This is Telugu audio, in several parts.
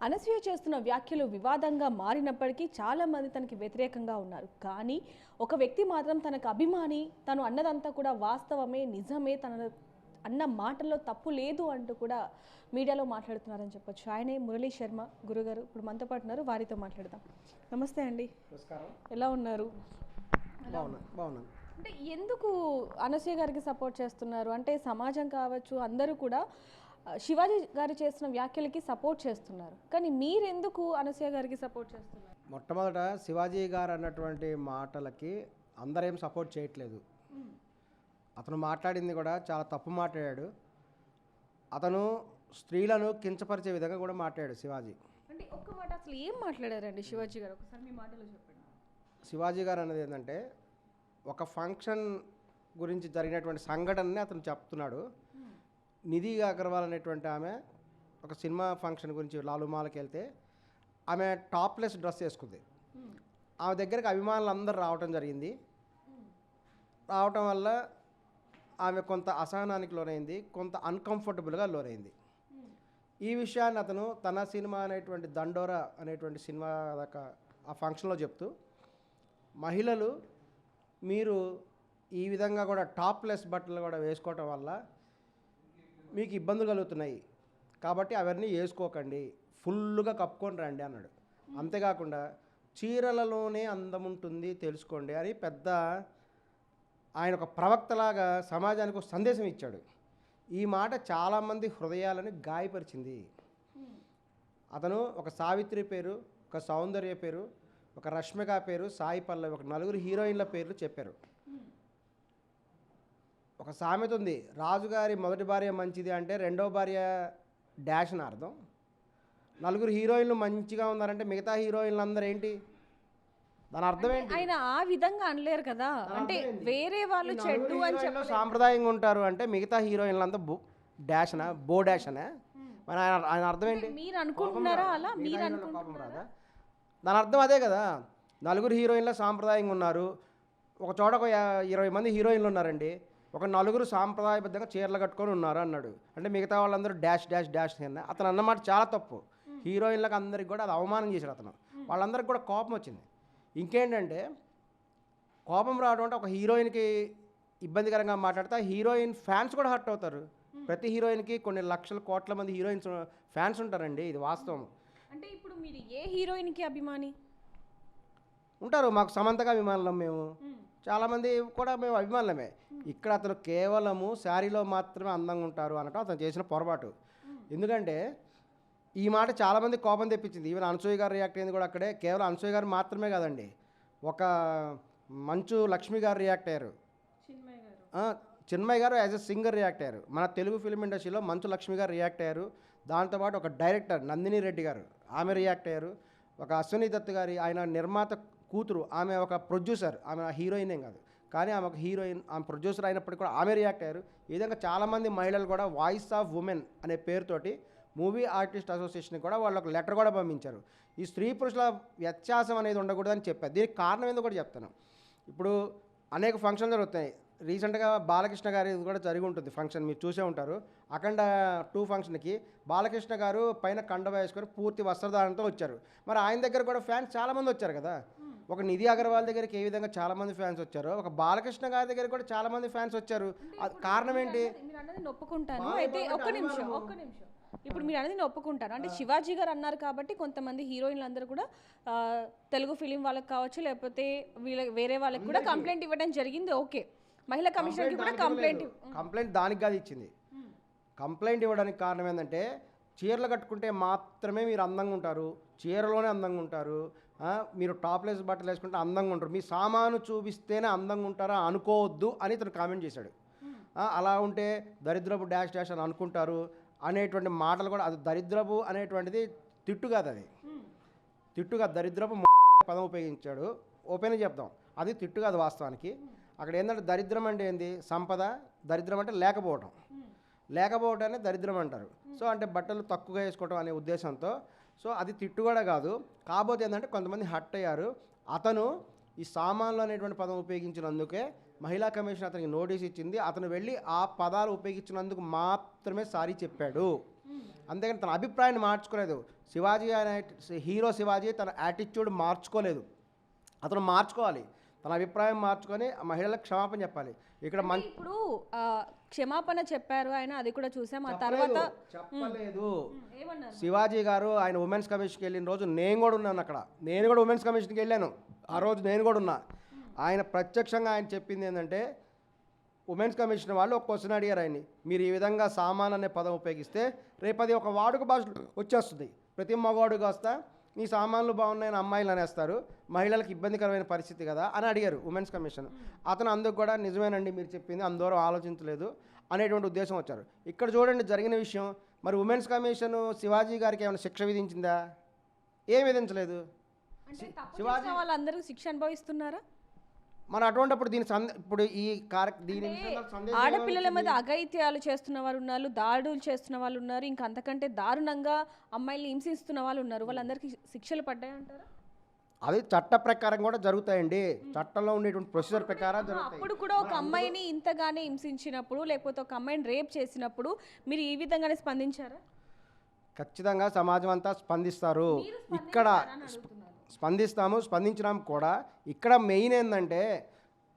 అనసూయ చేస్తున్న వ్యాఖ్యలు వివాదంగా మారినప్పటికీ చాలా మంది తనకి వ్యతిరేకంగా ఉన్నారు. కానీ ఒక వ్యక్తి మాత్రం తనకు అభిమాని, తను అన్నదంతా కూడా వాస్తవమే, నిజమే, తన అన్న మాటల్లో తప్పు లేదు అంటూ కూడా మీడియాలో మాట్లాడుతున్నారని చెప్పొచ్చు. ఆయనే మురళీ శర్మ గురుగారు ఇప్పుడు మనతో పాటు ఉన్నారు. వారితో మాట్లాడదాం. నమస్తే అండి. నమస్కారం. ఎలా ఉన్నారు? బాగున్నాను. అంటే ఎందుకు అనసూయ గారికి సపోర్ట్ చేస్తున్నారు? అంటే సమాజం కావచ్చు, అందరూ కూడా శివాజీ గారు చేస్తున్న వ్యాఖ్యలకి సపోర్ట్ చేస్తున్నారు. కానీ మీరెందుకు అనసూయ గారికి సపోర్ట్ చేస్తున్నారు? మొట్టమొదట శివాజీ గారు అన్నటువంటి మాటలకి అందరేం సపోర్ట్ చేయట్లేదు. అతను మాట్లాడింది కూడా చాలా తప్పు మాట్లాడాడు. అతను స్త్రీలను కించపరిచే విధంగా కూడా మాట్లాడాడు శివాజీ. అంటే ఒక్క మాట అసలు ఏం మాట్లాడారండి శివాజీ గారు? ఒకసారి మీ మాటలో చెప్పండి. శివాజీ గారు అనేది ఏంటంటే ఒక ఫంక్షన్ గురించి జరిగినటువంటి సంఘటనని అతను చెప్తున్నాడు. నిధి అగర్వాల్ అనేటువంటి ఆమె ఒక సినిమా ఫంక్షన్ గురించి లాలుమాలకి వెళ్తే ఆమె టాప్లెస్ డ్రెస్ వేసుకుంది. ఆమె దగ్గరికి అభిమానులు అందరూ రావటం జరిగింది. రావటం వల్ల ఆమె కొంత అసహనానికి లోనైంది, కొంత అన్కంఫర్టబుల్గా లోనైంది. ఈ విషయాన్ని అతను తన సినిమా అనేటువంటి దండోరా అనేటువంటి సినిమా దాకా ఆ ఫంక్షన్లో చెప్తూ, మహిళలు మీరు ఈ విధంగా కూడా టాప్లెస్ బట్టలు కూడా వేసుకోవటం వల్ల మీకు ఇబ్బందులు కలుగుతున్నాయి, కాబట్టి అవన్నీ వేసుకోకండి, ఫుల్గా కప్పుకొని రండి అన్నాడు. అంతేకాకుండా చీరలలోనే అందం ఉంటుంది తెలుసుకోండి అని పెద్ద ఆయన ఒక ప్రవక్తలాగా సమాజానికి ఒక సందేశం ఇచ్చాడు. ఈ మాట చాలామంది హృదయాలను గాయపరిచింది. అతను ఒక సావిత్రి పేరు, ఒక సౌందర్య పేరు, ఒక రష్మిక పేరు, సాయి పల్లవి, ఒక నలుగురు హీరోయిన్ల పేర్లు చెప్పారు. ఒక సామెత ఉంది, రాజుగారి మొదటి భార్య మంచిది అంటే రెండో భార్య డాష్ అని అర్థం. నలుగురు హీరోయిన్లు మంచిగా ఉన్నారంటే మిగతా హీరోయిన్లు అందరూ ఏంటి, దాని అర్థం ఏంటి? ఆయన ఆ విధంగా అనలేరు కదా. అంటే వేరే వాళ్ళు చెడ్డు అని చెప్పి సాంప్రదాయంగా ఉంటారు అంటే మిగతా హీరోయిన్లు అంతా డాష్ అనా, బో డాష్ అనా, మరి ఆయన అర్థం ఏంటి? మీరు అనుకుంటున్నారా అలా? మీరు అనుకుంటున్నారా? దాని అర్థం అదే కదా. నలుగురు హీరోయిన్ల సాంప్రదాయంగా ఉన్నారు. ఒక చోట ఒక 20 మంది హీరోయిన్లు ఉన్నారండి, ఒక నలుగురు సాంప్రదాయబద్ధంగా చీరలు కట్టుకొని ఉన్నారు అన్నాడు. అంటే మిగతా వాళ్ళందరూ డాష్ డాష్ డాష్ అన్న. అతను అన్నమాట చాలా తప్పు. హీరోయిన్లకు అందరికి కూడా అది అవమానం చేశాడు అతను. వాళ్ళందరికీ కూడా కోపం వచ్చింది. ఇంకేంటంటే కోపం రావడం అంటే ఒక హీరోయిన్కి ఇబ్బందికరంగా మాట్లాడితే హీరోయిన్ ఫ్యాన్స్ కూడా హర్ట్ అవుతారు. ప్రతి హీరోయిన్కి కొన్ని లక్షల కోట్ల మంది హీరోయిన్స్ ఫ్యాన్స్ ఉంటారండి, ఇది వాస్తవం. అంటే ఇప్పుడు మీరు ఏ హీరోయిన్కి అభిమాని ఉంటారు? మాకు సమంతగా అభిమానులం, మేము చాలామంది కూడా మేము అభిమానులమే. ఇక్కడ అతను కేవలము శారీలో మాత్రమే అందంగా ఉంటారు అనటం అతను చేసిన పొరపాటు. ఎందుకంటే ఈ మాట చాలామంది కోపం తెప్పించింది. ఈవెన్ అనసూయ గారు రియాక్ట్ అయింది కూడా అక్కడే. కేవలం అనసూయ గారు మాత్రమే కాదండి, ఒక మంచు లక్ష్మి గారు రియాక్ట్ అయ్యారు, చిన్మయ్ గారు యాజ్ ఎ సింగర్ రియాక్ట్ అయ్యారు. మన తెలుగు ఫిల్మ్ ఇండస్ట్రీలో మంచు లక్ష్మి గారు రియాక్ట్ అయ్యారు. దాంతోపాటు ఒక డైరెక్టర్ నందిని రెడ్డి గారు ఆమె రియాక్ట్ అయ్యారు. ఒక అశ్విని దత్ గారి ఆయన నిర్మాత కూతురు, ఆమె ఒక ప్రొడ్యూసర్, ఆమె హీరోయిన్ ఏం కాదు కానీ ఆమె ఒక హీరోయిన్, ఆమె ప్రొడ్యూసర్ అయినప్పటికీ కూడా ఆమె రియాక్ట్ అయ్యారు. ఈ విధంగా చాలామంది మహిళలు కూడా వాయిస్ ఆఫ్ ఉమెన్ అనే పేరుతోటి మూవీ ఆర్టిస్ట్ అసోసియేషన్కి కూడా వాళ్ళు ఒక లెటర్ కూడా పంపించారు. ఈ స్త్రీ పురుషుల వ్యత్యాసం అనేది ఉండకూడదని చెప్పారు. దీనికి కారణం ఏందో కూడా చెప్తాను. ఇప్పుడు అనేక ఫంక్షన్లు జరుగుతాయి. రీసెంట్గా బాలకృష్ణ గారి కూడా జరిగి ఉంటుంది ఫంక్షన్, మీరు చూసే ఉంటారు. అఖండ 2 ఫంక్షన్కి బాలకృష్ణ గారు పైన కండ వేసుకొని పూర్తి వస్త్రధారణతో వచ్చారు. మరి ఆయన దగ్గర కూడా ఫ్యాన్స్ చాలామంది వచ్చారు కదా. ఒక నిధి అగర్వాల్ దగ్గరికి ఏ విధంగా చాలామంది ఫ్యాన్స్ వచ్చారో, ఒక బాలకృష్ణ గారి దగ్గర కూడా చాలామంది ఫ్యాన్స్ వచ్చారు. కారణం ఏంటి? మీరు అన్నది ఒప్పుకుంటాను. అయితే ఒక్క నిమిషం. ఇప్పుడు మీరు అనేది నేను ఒప్పుకుంటాను. అంటే శివాజీ గారు అన్నారు కాబట్టి కొంతమంది హీరోయిన్లు అందరూ కూడా తెలుగు ఫిలిం వాళ్ళకి కావచ్చు, లేకపోతే వేరే వాళ్ళకి కూడా కంప్లైంట్ ఇవ్వడం జరిగింది. ఓకే, మహిళా కమిషనర్కి కూడా కంప్లైంట్ దానికి కాదు ఇచ్చింది. కంప్లైంట్ ఇవ్వడానికి కారణం ఏంటంటే చీరలు కట్టుకుంటే మాత్రమే మీరు అందంగా ఉంటారు, చీరలోనే అందంగా ఉంటారు, మీరు టాప్లెస్ బట్టలు వేసుకుంటే అందంగా ఉంటారు, మీ సామాను చూపిస్తేనే అందంగా ఉంటారా అనుకోవద్దు అని ఇతను కామెంట్ చేశాడు. అలా ఉంటే దరిద్రపు డాష్ డాష్ అని అనుకుంటారు అనేటువంటి మాటలు కూడా, అది దరిద్రపు అనేటువంటిది తిట్టు కాదు, అది తిట్టు కాదు. దరిద్రపు పదం ఉపయోగించాడు, ఓపెన్గా చెప్తాం, అది తిట్టు కాదు వాస్తవానికి. అక్కడ ఏంటంటే దరిద్రం అంటే ఏంది, సంపద. దరిద్రం అంటే లేకపోవటం, లేకపోవటాన్ని దరిద్రం అంటారు. సో అంటే బట్టలు తక్కువగా వేసుకోవటం అనే ఉద్దేశంతో. సో అది తిట్టు కూడా కాదు. కాకపోతే ఏంటంటే కొంతమంది హట్ అయ్యారు. అతను ఈ సామాన్లు అనేటువంటి పదం ఉపయోగించినందుకే మహిళా కమిషన్ అతనికి నోటీస్ ఇచ్చింది. అతను వెళ్ళి ఆ పదాలు ఉపయోగించినందుకు మాత్రమే సారీ చెప్పాడు. అంతేగాని తన అభిప్రాయాన్ని మార్చుకోలేదు. శివాజీ అనే హీరో శివాజీ తన యాటిట్యూడ్ మార్చుకోలేదు. అతను మార్చుకోవాలి, తన అభిప్రాయం మార్చుకొని ఆ మహిళలకు క్షమాపణ చెప్పాలి. ఇక్కడ ఇప్పుడు క్షమాపణ చెప్పారు ఆయన, అది కూడా చూసాం. ఆ తర్వాత చెప్పలేదు. ఏమన్నారు? శివాజీ గారు ఆయన ఉమెన్స్ కమిషన్కి వెళ్ళిన రోజు నేను కూడా ఉన్నాను అక్కడ. నేను కూడా ఉమెన్స్ కమిషన్కి వెళ్ళాను ఆ రోజు, నేను కూడా ఉన్నా. ఆయన ప్రత్యక్షంగా ఆయన చెప్పింది ఏంటంటే, ఉమెన్స్ కమిషన్ వాళ్ళు ఒక క్వశ్చన్ అడిగారు ఆయన్ని, మీరు ఈ విధంగా సామాన్ అనే పదం ఉపయోగిస్తే రేపు అది ఒక వాడుక భాషలో వచ్చేస్తుంది. ప్రతి మగవాడుగా వస్తా నీ సామాన్లు బాగున్నాయని అమ్మాయిలు అనేస్తారు, మహిళలకు ఇబ్బందికరమైన పరిస్థితి కదా అని అడిగారు ఉమెన్స్ కమిషన్. అతను అందుకు కూడా నిజమేనండి మీరు చెప్పింది, అందరూ ఆలోచించలేదు అనేటువంటి ఉద్దేశం వచ్చారు. ఇక్కడ చూడండి జరిగిన విషయం. మరి ఉమెన్స్ కమిషన్ శివాజీ గారికి ఏమైనా శిక్ష విధించిందా? ఏం విధించలేదు. శివాజీ వాళ్ళందరూ శిక్ష అనుభవిస్తున్నారా? మరి అటువంటిప్పుడు ఇప్పుడు ఈ ఆడపిల్లల మీద అఘాయిత్యాలు చేస్తున్న వాళ్ళు ఉన్నారు, దాడులు చేస్తున్న వాళ్ళు ఉన్నారు, ఇంకా అంతకంటే దారుణంగా అమ్మాయిల్ని హింసిస్తున్న వాళ్ళు ఉన్నారు. వాళ్ళందరికీ శిక్షలు పడ్డాయంటారా? అది చట్ట ప్రకారం కూడా జరుగుతాయండి. చట్టంలో ఉండేటువంటి ప్రొసీజర్ ప్రకారం జరుగుతాయి. అప్పుడు కూడా ఒక అమ్మాయిని ఇంతగానే హింసించినప్పుడు, లేకపోతే ఒక అమ్మాయిని రేప్ చేసినప్పుడు మీరు ఈ విధంగానే స్పందించారా? ఖచ్చితంగా సమాజం అంతా స్పందిస్తారు. ఇక్కడ స్పందించినాం కూడా. ఇక్కడ మెయిన్ ఏంటంటే,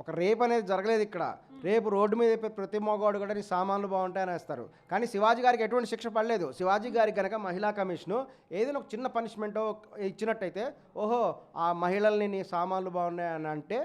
ఒక రేప్ అనేది జరగలేదు ఇక్కడ. రేపు రోడ్డు మీద ప్రతి మగవాడు కూడా నీ సామాన్లు బాగుంటాయని వేస్తారు. కానీ శివాజీ గారికి ఎటువంటి శిక్ష పడలేదు. శివాజీ గారికి కనుక మహిళా కమిషను ఏదైనా ఒక చిన్న పనిష్మెంటో ఇచ్చినట్టయితే, ఓహో ఆ మహిళల్ని నీ సామాన్లు బాగున్నాయని అంటే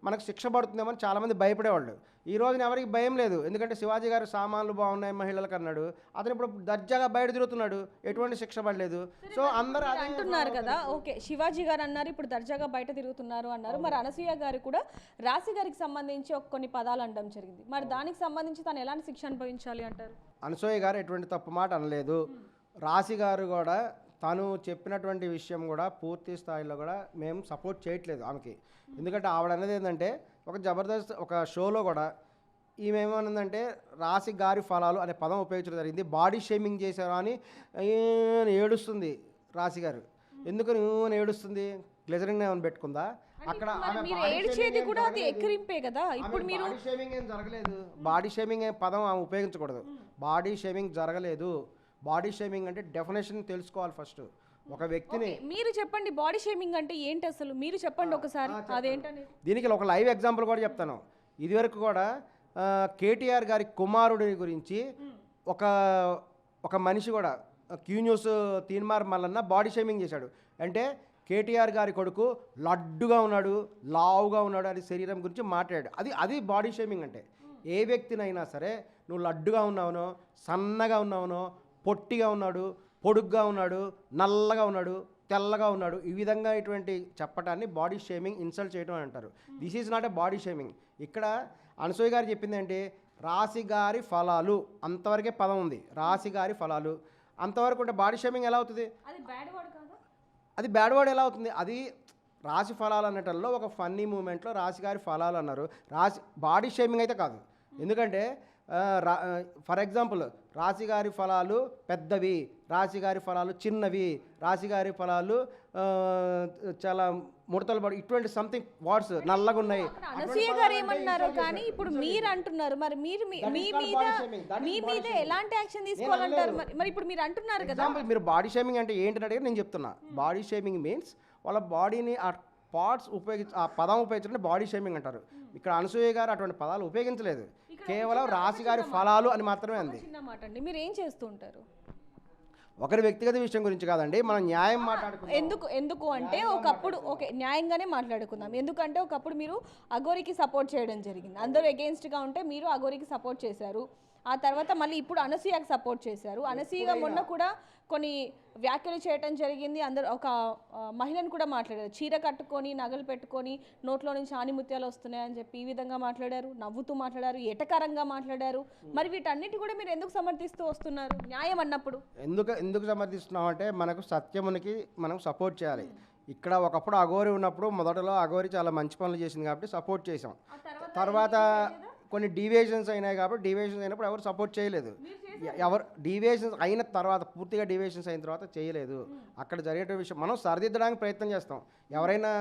మనకు శిక్ష పడుతుందేమో అని చాలామంది భయపడేవాళ్ళు. ఈ రోజున ఎవరికి భయం లేదు. ఎందుకంటే శివాజీ గారు సామాన్లు బాగున్నాయి మహిళలకు అన్నాడు. అతను ఇప్పుడు దర్జాగా బయట తిరుగుతున్నాడు, ఎటువంటి శిక్ష పడలేదు. సో అందరూ అంటున్నారు కదా, ఓకే శివాజీ గారు అన్నారు ఇప్పుడు దర్జాగా బయట తిరుగుతున్నారు అన్నారు. మరి అనసూయ గారు కూడా రాశి గారికి సంబంధించి కొన్ని పదాలు అనడం జరిగింది. మరి దానికి సంబంధించి తను ఎలాంటి శిక్ష అనుభవించాలి అంటారు? అనసూయ గారు ఎటువంటి తప్పు మాట అనలేదు. రాశి గారు కూడా తను చెప్పినటువంటి విషయం కూడా పూర్తి స్థాయిలో కూడా మేము సపోర్ట్ చేయట్లేదు ఆమెకి. ఎందుకంటే ఆవిడ అనేది ఏంటంటే, ఒక జబర్దస్త్ ఒక షోలో కూడా ఈమె ఏమన్నదంటే రాశి గారి ఫలాలు అనే పదం ఉపయోగించడం జరిగింది. బాడీ షేమింగ్ చేశారు అని ఏడుస్తుంది రాశి గారు. ఎందుకు ఏడుస్తుంది? గ్లెజరింగ్ ఏమైనా పెట్టుకుందా? అక్కడ బాడీ షేమింగ్ ఏం జరగలేదు. బాడీ షేమింగ్ పదం ఆమె ఉపయోగించకూడదు. బాడీ షేమింగ్ జరగలేదు. బాడీ షేమింగ్ అంటే డెఫినేషన్ తెలుసుకోవాలి ఫస్ట్ ఒక వ్యక్తిని. మీరు చెప్పండి బాడీ షేమింగ్ అంటే ఏంటి అసలు, మీరు చెప్పండి ఒకసారి అదేంటని. దీనికి ఒక లైవ్ ఎగ్జాంపుల్ కూడా చెప్తాను. ఇదివరకు కూడా కేటీఆర్ గారి కుమారుడి గురించి ఒక మనిషి కూడా Q news Teenmar Mallanna body shaming చేశాడు. అంటే కేటీఆర్ గారి కొడుకు లడ్డుగా ఉన్నాడు, లావుగా ఉన్నాడు అని శరీరం గురించి మాట్లాడాడు. అది బాడీ షేమింగ్ అంటే. ఏ వ్యక్తినైనా సరే నువ్వు లడ్డుగా ఉన్నావునో, సన్నగా ఉన్నావునో, పొట్టిగా ఉన్నాడు, పొడుగ్గా ఉన్నాడు, నల్లగా ఉన్నాడు, తెల్లగా ఉన్నాడు, ఈ విధంగా ఇటువంటి చెప్పటాన్ని బాడీ షేమింగ్, ఇన్సల్ట్ చేయడం అని అంటారు. This is not a body shaming. ఇక్కడ అనసూయ గారు చెప్పింది ఏంటి, రాశి గారి ఫలాలు అంతవరకే పదం ఉంది. రాశి గారి ఫలాలు అంతవరకు ఉంటే బాడీ షేమింగ్ ఎలా అవుతుంది? అది బ్యాడ్ వర్డ్ ఎలా అవుతుంది? అది రాశి ఫలాలు అనేటల్లో ఒక ఫన్నీ మూమెంట్లో రాశి గారి ఫలాలు అన్నారు. బాడీ షేమింగ్ అయితే కాదు. ఎందుకంటే ఫర్ ఎగ్జాంపుల్ రాశిగారి ఫలాలు పెద్దవి, రాశిగారి ఫలాలు చిన్నవి, రాశిగారి ఫలాలు చాలా ముడతలు పడి ఇటువంటి సంథింగ్ వర్డ్స్ నల్లగా ఉన్నాయి. అనసూయ గారు ఏమన్నారు కానీ ఇప్పుడు మీరు అంటున్నారు, మరి మీరు మీ మీద ఎలాంటి యాక్షన్ తీసుకోవాలంటారు? మరి ఇప్పుడు మీరు అంటున్నారు కదా, మీరు బాడీ షేమింగ్ అంటే ఏంటని అడిగి నేను చెప్తున్నా. బాడీ షేమింగ్ మీన్స్ వాళ్ళ బాడీని ఆ పార్ట్స్ ఆ పదం ఉపయోగించడం బాడీ షేమింగ్ అంటారు. ఇక్కడ అనసూయ గారు అటువంటి పదాలు ఉపయోగించలేదు. కేవలం రాశి గారి ఫలాలు అని మాత్రమే అంది. మీరు ఏం చేస్తూ ఉంటారు? ఒకరి వ్యక్తిగత విషయం గురించి కాదండి, మనం న్యాయం మాట్లాడుకుందాం. ఎందుకు అంటే ఒకప్పుడు ఓకే న్యాయంగానే మాట్లాడుకుందాం. ఎందుకంటే ఒకప్పుడు మీరు అఘోరికి సపోర్ట్ చేయడం జరిగింది. అందరూ అగెయిన్స్ట్గా ఉంటే మీరు అఘోరికి సపోర్ట్ చేశారు. ఆ తర్వాత మళ్ళీ ఇప్పుడు అనసూయకు సపోర్ట్ చేశారు. అనసూయ మొన్న కూడా కొన్ని వ్యాఖ్యలు చేయడం జరిగింది. అందరూ ఒక మహిళను కూడా మాట్లాడారు, చీర కట్టుకొని నగలు పెట్టుకొని నోట్లో నుంచి ఆనిముత్యాలు వస్తున్నాయని చెప్పి ఈ విధంగా మాట్లాడారు, నవ్వుతూ మాట్లాడారు, ఎటకారంగా మాట్లాడారు. మరి వీటన్నిటి కూడా మీరు ఎందుకు సమర్థిస్తూ వస్తున్నారు? న్యాయం అన్నప్పుడు ఎందుకు సమర్థిస్తున్నాం అంటే మనకు సత్యమునికి మనం సపోర్ట్ చేయాలి. ఇక్కడ ఒకప్పుడు అఘోరి ఉన్నప్పుడు మొదటలో అఘోరి చాలా మంచి పనులు చేసింది కాబట్టి సపోర్ట్ చేసాం. తర్వాత కొన్ని డీవియేషన్స్ అయినాయి కాబట్టి డీవియేషన్స్ అయినప్పుడు ఎవరు సపోర్ట్ చేయలేదు. ఎవరు డీవియేషన్స్ అయిన తర్వాత పూర్తిగా డీవియేషన్స్ అయిన తర్వాత చేయలేదు. అక్కడ జరిగే విషయం మనం సరిదిద్దడానికి ప్రయత్నం చేస్తాం. ఎవరైనా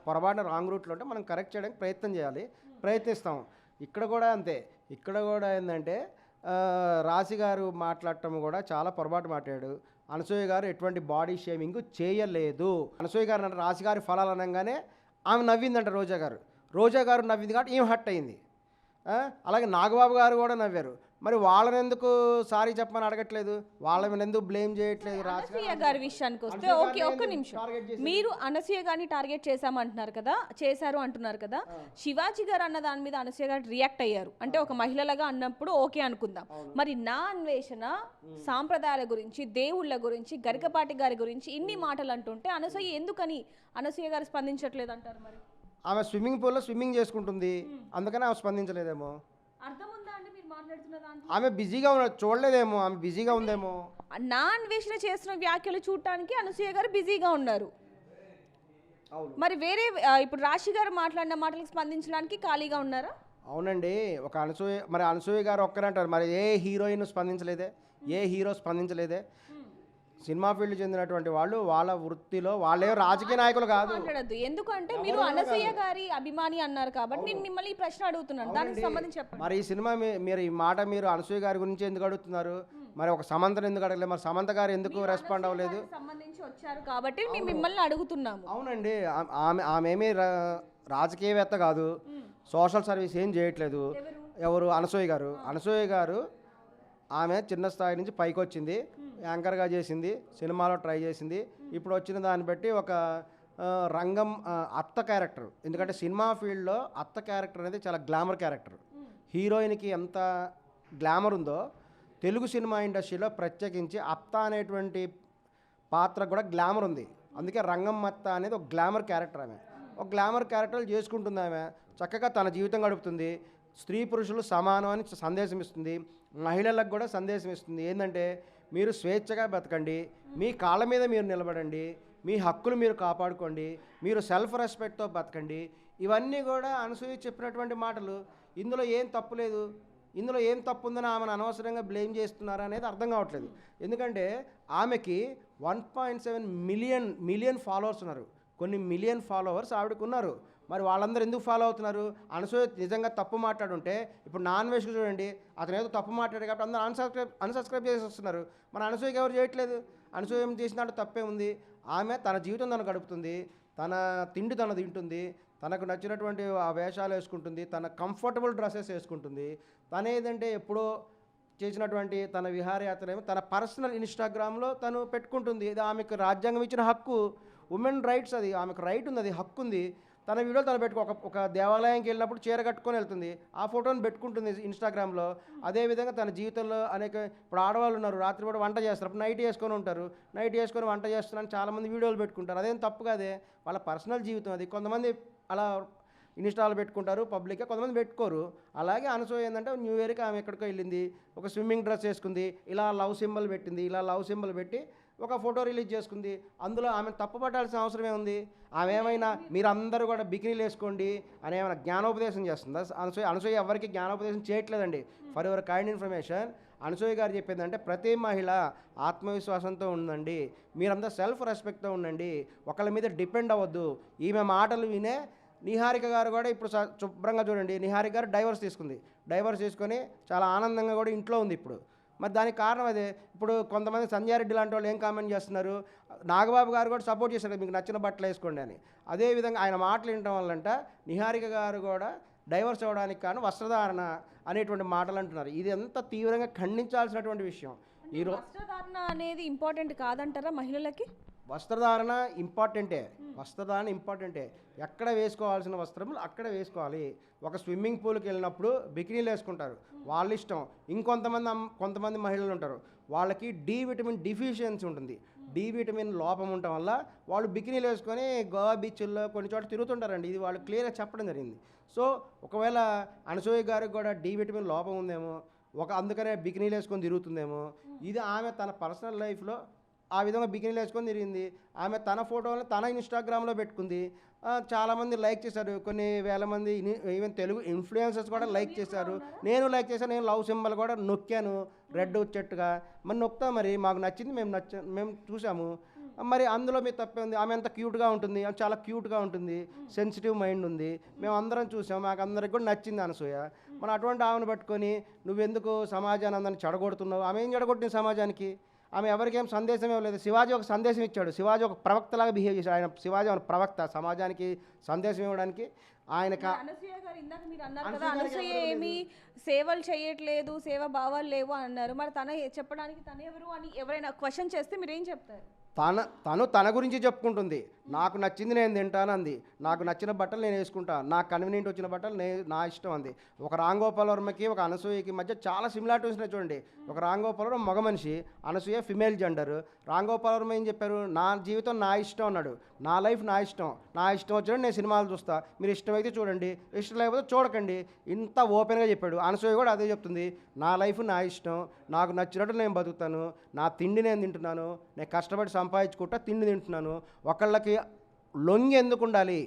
పొరపాటున రాంగ్ రూట్లో ఉంటే మనం కరెక్ట్ చేయడానికి ప్రయత్నం చేయాలి, ప్రయత్నిస్తాం. ఇక్కడ కూడా అంతే. ఇక్కడ కూడా ఏంటంటే రాశి గారు మాట్లాడటం కూడా చాలా పొరపాటు మాట్లాడాడు. అనసూయ గారు ఎటువంటి బాడీ షేమింగ్ చేయలేదు. అనసూయ గారు అంటే రాశి గారి ఫలాలు అనగానే ఆమె నవ్విందంట. రోజా గారు నవ్వింది కాబట్టి ఏం హట్ అయింది. అలాగే నాగబాబు గారు కూడా నవ్వారు. మరి వాళ్ళని ఎందుకు సారీ చెప్పమని అడగట్లేదు, వాళ్ళని ఎందుకు బ్లేమ్ చేయట్లేదు? అనసూయ గారి విషయానికి వస్తే ఓకే, ఒక్క నిమిషం. మీరు అనసూయ గారిని టార్గెట్ చేశామంటున్నారు కదా, చేశారు అంటున్నారు కదా. శివాజీ గారు అన్న దాని మీద అనసూయ గారు రియాక్ట్ అయ్యారు అంటే ఒక మహిళలుగా అన్నప్పుడు ఓకే అనుకుందాం. మరి నా అన్వేషణ సాంప్రదాయాల గురించి, దేవుళ్ళ గురించి, గరికపాటి గారి గురించి ఇన్ని మాటలు అంటుంటే అనసూయ ఎందుకని అనసూయ గారు స్పందించట్లేదు అంటారు? మరి ఆమె స్విమ్మింగ్ పూల్లో స్విమ్మింగ్ చేసుకుంటుంది, అందుకని ఆమె స్పందించలేదేమో. అర్థం ఉందా అండి మీరు మాట్లాడుతున్న దాంట్లో? ఆమె బిజీగా చూడలేదేమో, ఆమె బిజీగా ఉందేమో. నా అన్వేషణ చేస్తున్న వ్యాఖ్యలు చూడటానికి అనసూయ గారు బిజీగా ఉన్నారు. మరి వేరే ఇప్పుడు రాశి గారు మాట్లాడిన మాటలకు స్పందించడానికి ఖాళీగా ఉన్నారా? అవునండి. ఒక అనసూయ గారు ఒక్కరంటారు, మరి ఏ హీరోయిన్ స్పందించలేదే, ఏ హీరో స్పందించలేదే. సినిమా ఫీల్డ్ చెందినటువంటి వాళ్ళు వాళ్ళ వృత్తిలో వాళ్ళే రాజకీయ నాయకులు కాదు. మాట్లాడద్దు, ఎందుకంటే మీరు అనసూయ గారి అభిమాని అన్నారు కాబట్టి నేను మిమ్మల్ని ఈ ప్రశ్న అడుగుతున్నాను, దానికి సంబంధించి చెప్పండి. మరి ఈ సినిమా మీరు ఈ మాట మీరు అనసూయ గారి గురించి ఎందుకు అడుగుతున్నారు? మరి ఒక సమంతను ఎందుకు అడగలేదు? మరి సమంత గారు ఎందుకు రెస్పాండ్ అవ్వలేదు? సంబంధించి వచ్చారు కాబట్టి మేము మిమ్మల్ని అడుగుతున్నాము. అవునండి. ఆమె రాజకీయవేత్త కాదు, సోషల్ సర్వీస్ ఏం చేయట్లేదు. ఎవరు? అనసూయ గారు ఆమె చిన్న స్థాయి నుంచి పైకి వచ్చింది, యాంకర్గా చేసింది, సినిమాలో ట్రై చేసింది. ఇప్పుడు వచ్చిన దాన్ని బట్టి ఒక రంగం అత్త క్యారెక్టర్. ఎందుకంటే సినిమా ఫీల్డ్లో అత్త క్యారెక్టర్ అనేది చాలా గ్లామర్ క్యారెక్టర్. హీరోయిన్కి ఎంత గ్లామర్ ఉందో తెలుగు సినిమా ఇండస్ట్రీలో ప్రత్యేకించి అత్త అనేటువంటి పాత్ర కూడా గ్లామర్ ఉంది. అందుకే రంగం అత్త అనేది ఒక గ్లామర్ క్యారెక్టర్. ఆమె ఒక గ్లామర్ క్యారెక్టర్ చేసుకుంటుంది. ఆమె చక్కగా తన జీవితం గడుపుతుంది. స్త్రీ పురుషులు సమానం అని సందేశం ఇస్తుంది. మహిళలకు కూడా సందేశం ఇస్తుంది. ఏంటంటే మీరు స్వేచ్ఛగా బతకండి, మీ కాళ్ళ మీద మీరు నిలబడండి, మీ హక్కులు మీరు కాపాడుకోండి, మీరు సెల్ఫ్ రెస్పెక్ట్తో బతకండి. ఇవన్నీ కూడా అనసూయ చెప్పినటువంటి మాటలు. ఇందులో ఏం తప్పు లేదు. ఇందులో ఏం తప్పు ఉందని ఆమెను అనవసరంగా బ్లేమ్ చేస్తున్నారా అనేది అర్థం కావట్లేదు. ఎందుకంటే ఆమెకి 1.7 మిలియన్ ఫాలోవర్స్ ఉన్నారు. కొన్ని మిలియన్ ఫాలోవర్స్ ఆవిడకు ఉన్నారు. మరి వాళ్ళందరూ ఎందుకు ఫాలో అవుతున్నారు? అనసూయ నిజంగా తప్పు మాట్లాడుంటే ఇప్పుడు నాన్ వెజ్కి చూడండి, అతను ఏదో తప్పు మాట్లాడాడు కాబట్టి అందరూ అన్సబ్స్క్రైబ్ చేసి వస్తున్నారు. మన అనసూయకి ఎవరు చేయట్లేదు. అనసూయ ఏం చేసినట్టు తప్పే ఉంది. ఆమె తన జీవితం తను గడుపుతుంది, తన తిండి తను తింటుంది, తనకు నచ్చినటువంటి ఆ వేషాలు వేసుకుంటుంది, తన కంఫర్టబుల్ డ్రెస్సెస్ వేసుకుంటుంది. తను ఏదంటే ఎప్పుడో చేసినటువంటి తన విహారయాత్ర ఏమో తన పర్సనల్ ఇన్స్టాగ్రామ్లో తను పెట్టుకుంటుంది. ఇది ఆమెకు రాజ్యాంగం ఇచ్చిన హక్కు, ఉమెన్ రైట్స్. అది ఆమెకు రైట్ ఉంది, అది హక్కు ఉంది. తన వీడియోలు తను పెట్టుకో ఒక దేవాలయంకి వెళ్ళినప్పుడు చీర కట్టుకొని వెళ్తుంది, ఆ ఫోటోని పెట్టుకుంటుంది ఇన్స్టాగ్రామ్లో. అదేవిధంగా తన జీవితంలో ఇప్పుడు ఆడవాళ్ళు ఉన్నారు, రాత్రిపూట వంట చేస్తారు, అప్పుడు నైట్ వేసుకొని ఉంటారు, నైట్ వేసుకొని వంట చేస్తున్నారని చాలామంది వీడియోలు పెట్టుకుంటారు. అదేం తప్పు కాదే, వాళ్ళ పర్సనల్ జీవితం అది. కొంతమంది అలా ఇన్స్టాలు పెట్టుకుంటారు పబ్లిక్గా, కొంతమంది పెట్టుకోరు. అలాగే అనసూయ ఏంటంటే న్యూ ఇయర్కి ఆమె ఎక్కడికో వెళ్ళింది, ఒక స్విమ్మింగ్ డ్రెస్ వేసుకుంది, ఇలా లవ్ సింబల్ పెట్టింది, ఇలా లవ్ సింబల్ పెట్టి ఒక ఫోటో రిలీజ్ చేసుకుంది. అందులో ఆమె తప్పుపట్టాల్సిన అవసరమే ఉంది? ఆమె ఏమైనా మీరందరూ కూడా బికినీలు వేసుకోండి అని ఏమైనా జ్ఞానోపదేశం చేస్తుందా? అనసూయ ఎవరికి జ్ఞానోపదేశం చేయట్లేదండి. For your kind information, Anasuya గారు చెప్పేదంటే ప్రతి మహిళ ఆత్మవిశ్వాసంతో ఉండండి, మీరంతా సెల్ఫ్ రెస్పెక్ట్తో ఉండండి, ఒకళ్ళ మీద డిపెండ్ అవ్వద్దు. ఈమె మాటలు వినే నిహారిక గారు కూడా ఇప్పుడు శుభ్రంగా చూడండి, నిహారిక గారు డైవర్స్ తీసుకొని చాలా ఆనందంగా కూడా ఇంట్లో ఉంది ఇప్పుడు. మరి దానికి కారణం అదే. ఇప్పుడు కొంతమంది సంధ్యారెడ్డి లాంటి వాళ్ళు ఏం కామెంట్ చేస్తున్నారు, నాగబాబు గారు కూడా సపోర్ట్ చేశారు మీకు నచ్చిన బట్టలు వేసుకోండి అని. అదేవిధంగా ఆయన మాటలు వినటం వల్లంట నిహారిక గారు కూడా డైవర్స్ అవ్వడానికి కారణం వస్త్రధారణ అనేటువంటి మాటలు అంటున్నారు. ఇది ఎంత తీవ్రంగా ఖండించాల్సినటువంటి విషయం. వస్త్రధారణ అనేది ఇంపార్టెంట్ కాదంటారా మహిళలకి? వస్త్రధారణ ఇంపార్టెంటే. ఎక్కడ వేసుకోవాల్సిన వస్త్రములు అక్కడ వేసుకోవాలి. ఒక స్విమ్మింగ్ పూల్కి వెళ్ళినప్పుడు బికినీలు వేసుకుంటారు, వాళ్ళ ఇష్టం. కొంతమంది మహిళలు ఉంటారు, వాళ్ళకి డి విటమిన్ డిఫిషియన్సీ ఉంటుంది. డి విటమిన్ లోపం ఉండటం వల్ల వాళ్ళు బికినీలు వేసుకొని గోవా బీచ్ల్లో కొన్ని చోట్ల తిరుగుతుంటారండి. ఇది వాళ్ళు క్లియర్గా చెప్పడం జరిగింది. సో ఒకవేళ అనసూయ గారికి కూడా డి విటమిన్ లోపం ఉందేమో, అందుకనే బికినీలు వేసుకొని తిరుగుతుందేమో. ఇది ఆమె తన పర్సనల్ లైఫ్లో ఆ విధంగా బికినీలు వేసుకొని తిరిగింది. ఆమె తన ఫోటోలను తన ఇన్స్టాగ్రామ్లో పెట్టుకుంది. చాలామంది లైక్ చేశారు, కొన్ని వేల మంది, ఈవెన్ తెలుగు ఇన్ఫ్లుయెన్సర్స్ కూడా లైక్ చేశారు. నేను లైక్ చేశాను, నేను లవ్ సింబల్ కూడా నొక్కాను రెడ్ వచ్చేట్టుగా. మరి నొక్తా, మరి మాకు నచ్చింది, మేము చూసాము. మరి అందులో మీ తప్పే ఉంది. ఆమె ఎంత క్యూట్గా ఉంటుంది, చాలా క్యూట్గా ఉంటుంది, సెన్సిటివ్ మైండ్ ఉంది, మేము అందరం చూసాం, మాకు అందరికి కూడా నచ్చింది అనసూయ. మనం అటువంటి ఆమెను పట్టుకొని నువ్వెందుకు సమాజాన్ని అందరిని చెడగొడుతున్నావు, ఆమె ఏం చెడగొట్టింది సమాజానికి? ఆమె ఎవరికేం సందేశం ఇవ్వలేదు. శివాజీ ఒక సందేశం ఇచ్చాడు, శివాజీ ఒక ప్రవక్తలాగా బిహేవ్ చేశాడు. ఆయన శివాజీ ఒక ప్రవక్త, సమాజానికి సందేశం ఇవ్వడానికి. ఆయన అనసూయ గారు ఇందాక మీరు అన్నారు కదా, అనసూయ ఏమి సేవలు చేయట్లేదు, సేవ భావాలు లేవు అని అన్నారు. మరి తన చెప్పడానికి తను ఎవరు అని ఎవరైనా క్వశ్చన్ చేస్తే మీరు ఏం చెప్తారు? తన గురించి చెప్పుకుంటుంది. నాకు నచ్చింది నేను తింటాను అంది, నాకు నచ్చిన బట్టలు నేను వేసుకుంటా, నాకు కన్వీనియంట్ వచ్చిన బట్టలు నా ఇష్టం అంది. ఒక రామ్ గోపాల్ వర్మకి ఒక అనసూయకి మధ్య చాలా సిమిలారిటీస్ ఉన్నాయి చూడండి. ఒక రామ్ గోపాల్ వర్మ మగ మనిషి, అనసూయ ఫిమేల్ జెండర్. రామ్ గోపాల్ వర్మ ఏం చెప్పారు, నా జీవితం నా ఇష్టం అన్నాడు, నా లైఫ్ నా ఇష్టం వచ్చినట్టు నేను సినిమాలు చూస్తా, మీరు ఇష్టమైతే చూడండి, ఇష్టం లేకపోతే చూడకండి, ఇంత ఓపెన్గా చెప్పాడు. అనసూయ కూడా అదే చెప్తుంది, నా లైఫ్ నా ఇష్టం, నాకు నచ్చినట్టు నేను బతుకుతాను, నా తిండి నేను తింటున్నాను, నేను కష్టపడి సంపాదించుకుంటా తిండి తింటున్నాను, ఒకళ్ళకి లొంగి ఎందుకు ఉండాలి,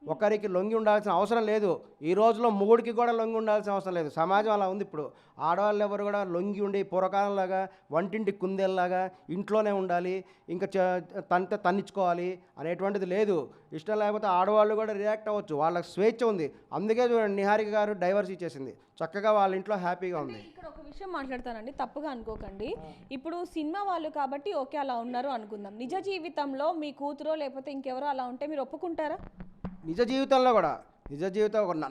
ఒకరికి లొంగి ఉండాల్సిన అవసరం లేదు. ఈ రోజులో మొగుడికి కూడా లొంగి ఉండాల్సిన అవసరం లేదు. సమాజం అలా ఉంది ఇప్పుడు. ఆడవాళ్ళు ఎవరు కూడా లొంగి ఉండి పూర్వకాలంలాగా వంటింటి కుందేల్లాగా ఇంట్లోనే ఉండాలి, ఇంకా తన్నించుకోవాలి అనేటువంటిది లేదు. ఇష్టం లేకపోతే ఆడవాళ్ళు కూడా రియాక్ట్ అవ్వచ్చు, వాళ్ళకి స్వేచ్ఛ ఉంది. అందుకే చూడండి నిహారిక గారు డైవర్స్ ఇచ్చేసింది, చక్కగా వాళ్ళ ఇంట్లో హ్యాపీగా ఉంది. ఇక్కడ ఒక విషయం మాట్లాడతానండి, తప్పుగా అనుకోకండి. ఇప్పుడు సినిమా వాళ్ళు కాబట్టి ఓకే అలా ఉన్నారు అనుకుందాం. నిజ జీవితంలో మీ కూతురో లేకపోతే ఇంకెవరో అలా ఉంటే మీరు ఒప్పుకుంటారా? నిజ జీవితంలో కూడా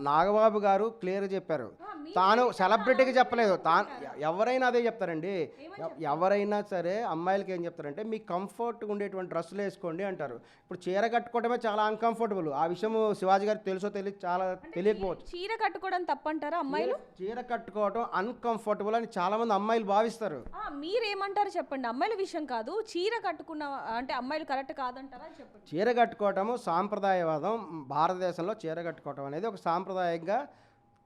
నాగబాబు గారు క్లియర్గా చెప్పారు, తాను సెలబ్రిటీకి చెప్పలేదు, ఎవరైనా అదే చెప్తారండి. ఎవరైనా సరే అమ్మాయిలకి ఏం చెప్తారంటే మీ కంఫర్ట్గా ఉండేటువంటి డ్రెస్సులు వేసుకోండి అంటారు. ఇప్పుడు చీర కట్టుకోవడమే చాలా అన్కంఫర్టబుల్. ఆ విషయం శివాజీ గారికి తెలుసో చాలా తెలియకపోవచ్చు. చీర కట్టుకోవడం తప్పంటారా అమ్మాయిలు? చీర కట్టుకోవడం అన్కంఫర్టబుల్ అని చాలా మంది అమ్మాయిలు భావిస్తారు. మీరేమంటారు చెప్పండి, అమ్మాయిల విషయం కాదు, చీర కట్టుకున్న అంటే అమ్మాయిలు కరెక్ట్ కాదంటారా చెప్పండి. చీర కట్టుకోవటము సాంప్రదాయవాదం. భారతదేశంలో చీర కట్టుకోవటం అనేది ఒక సాంప్రదాయంగా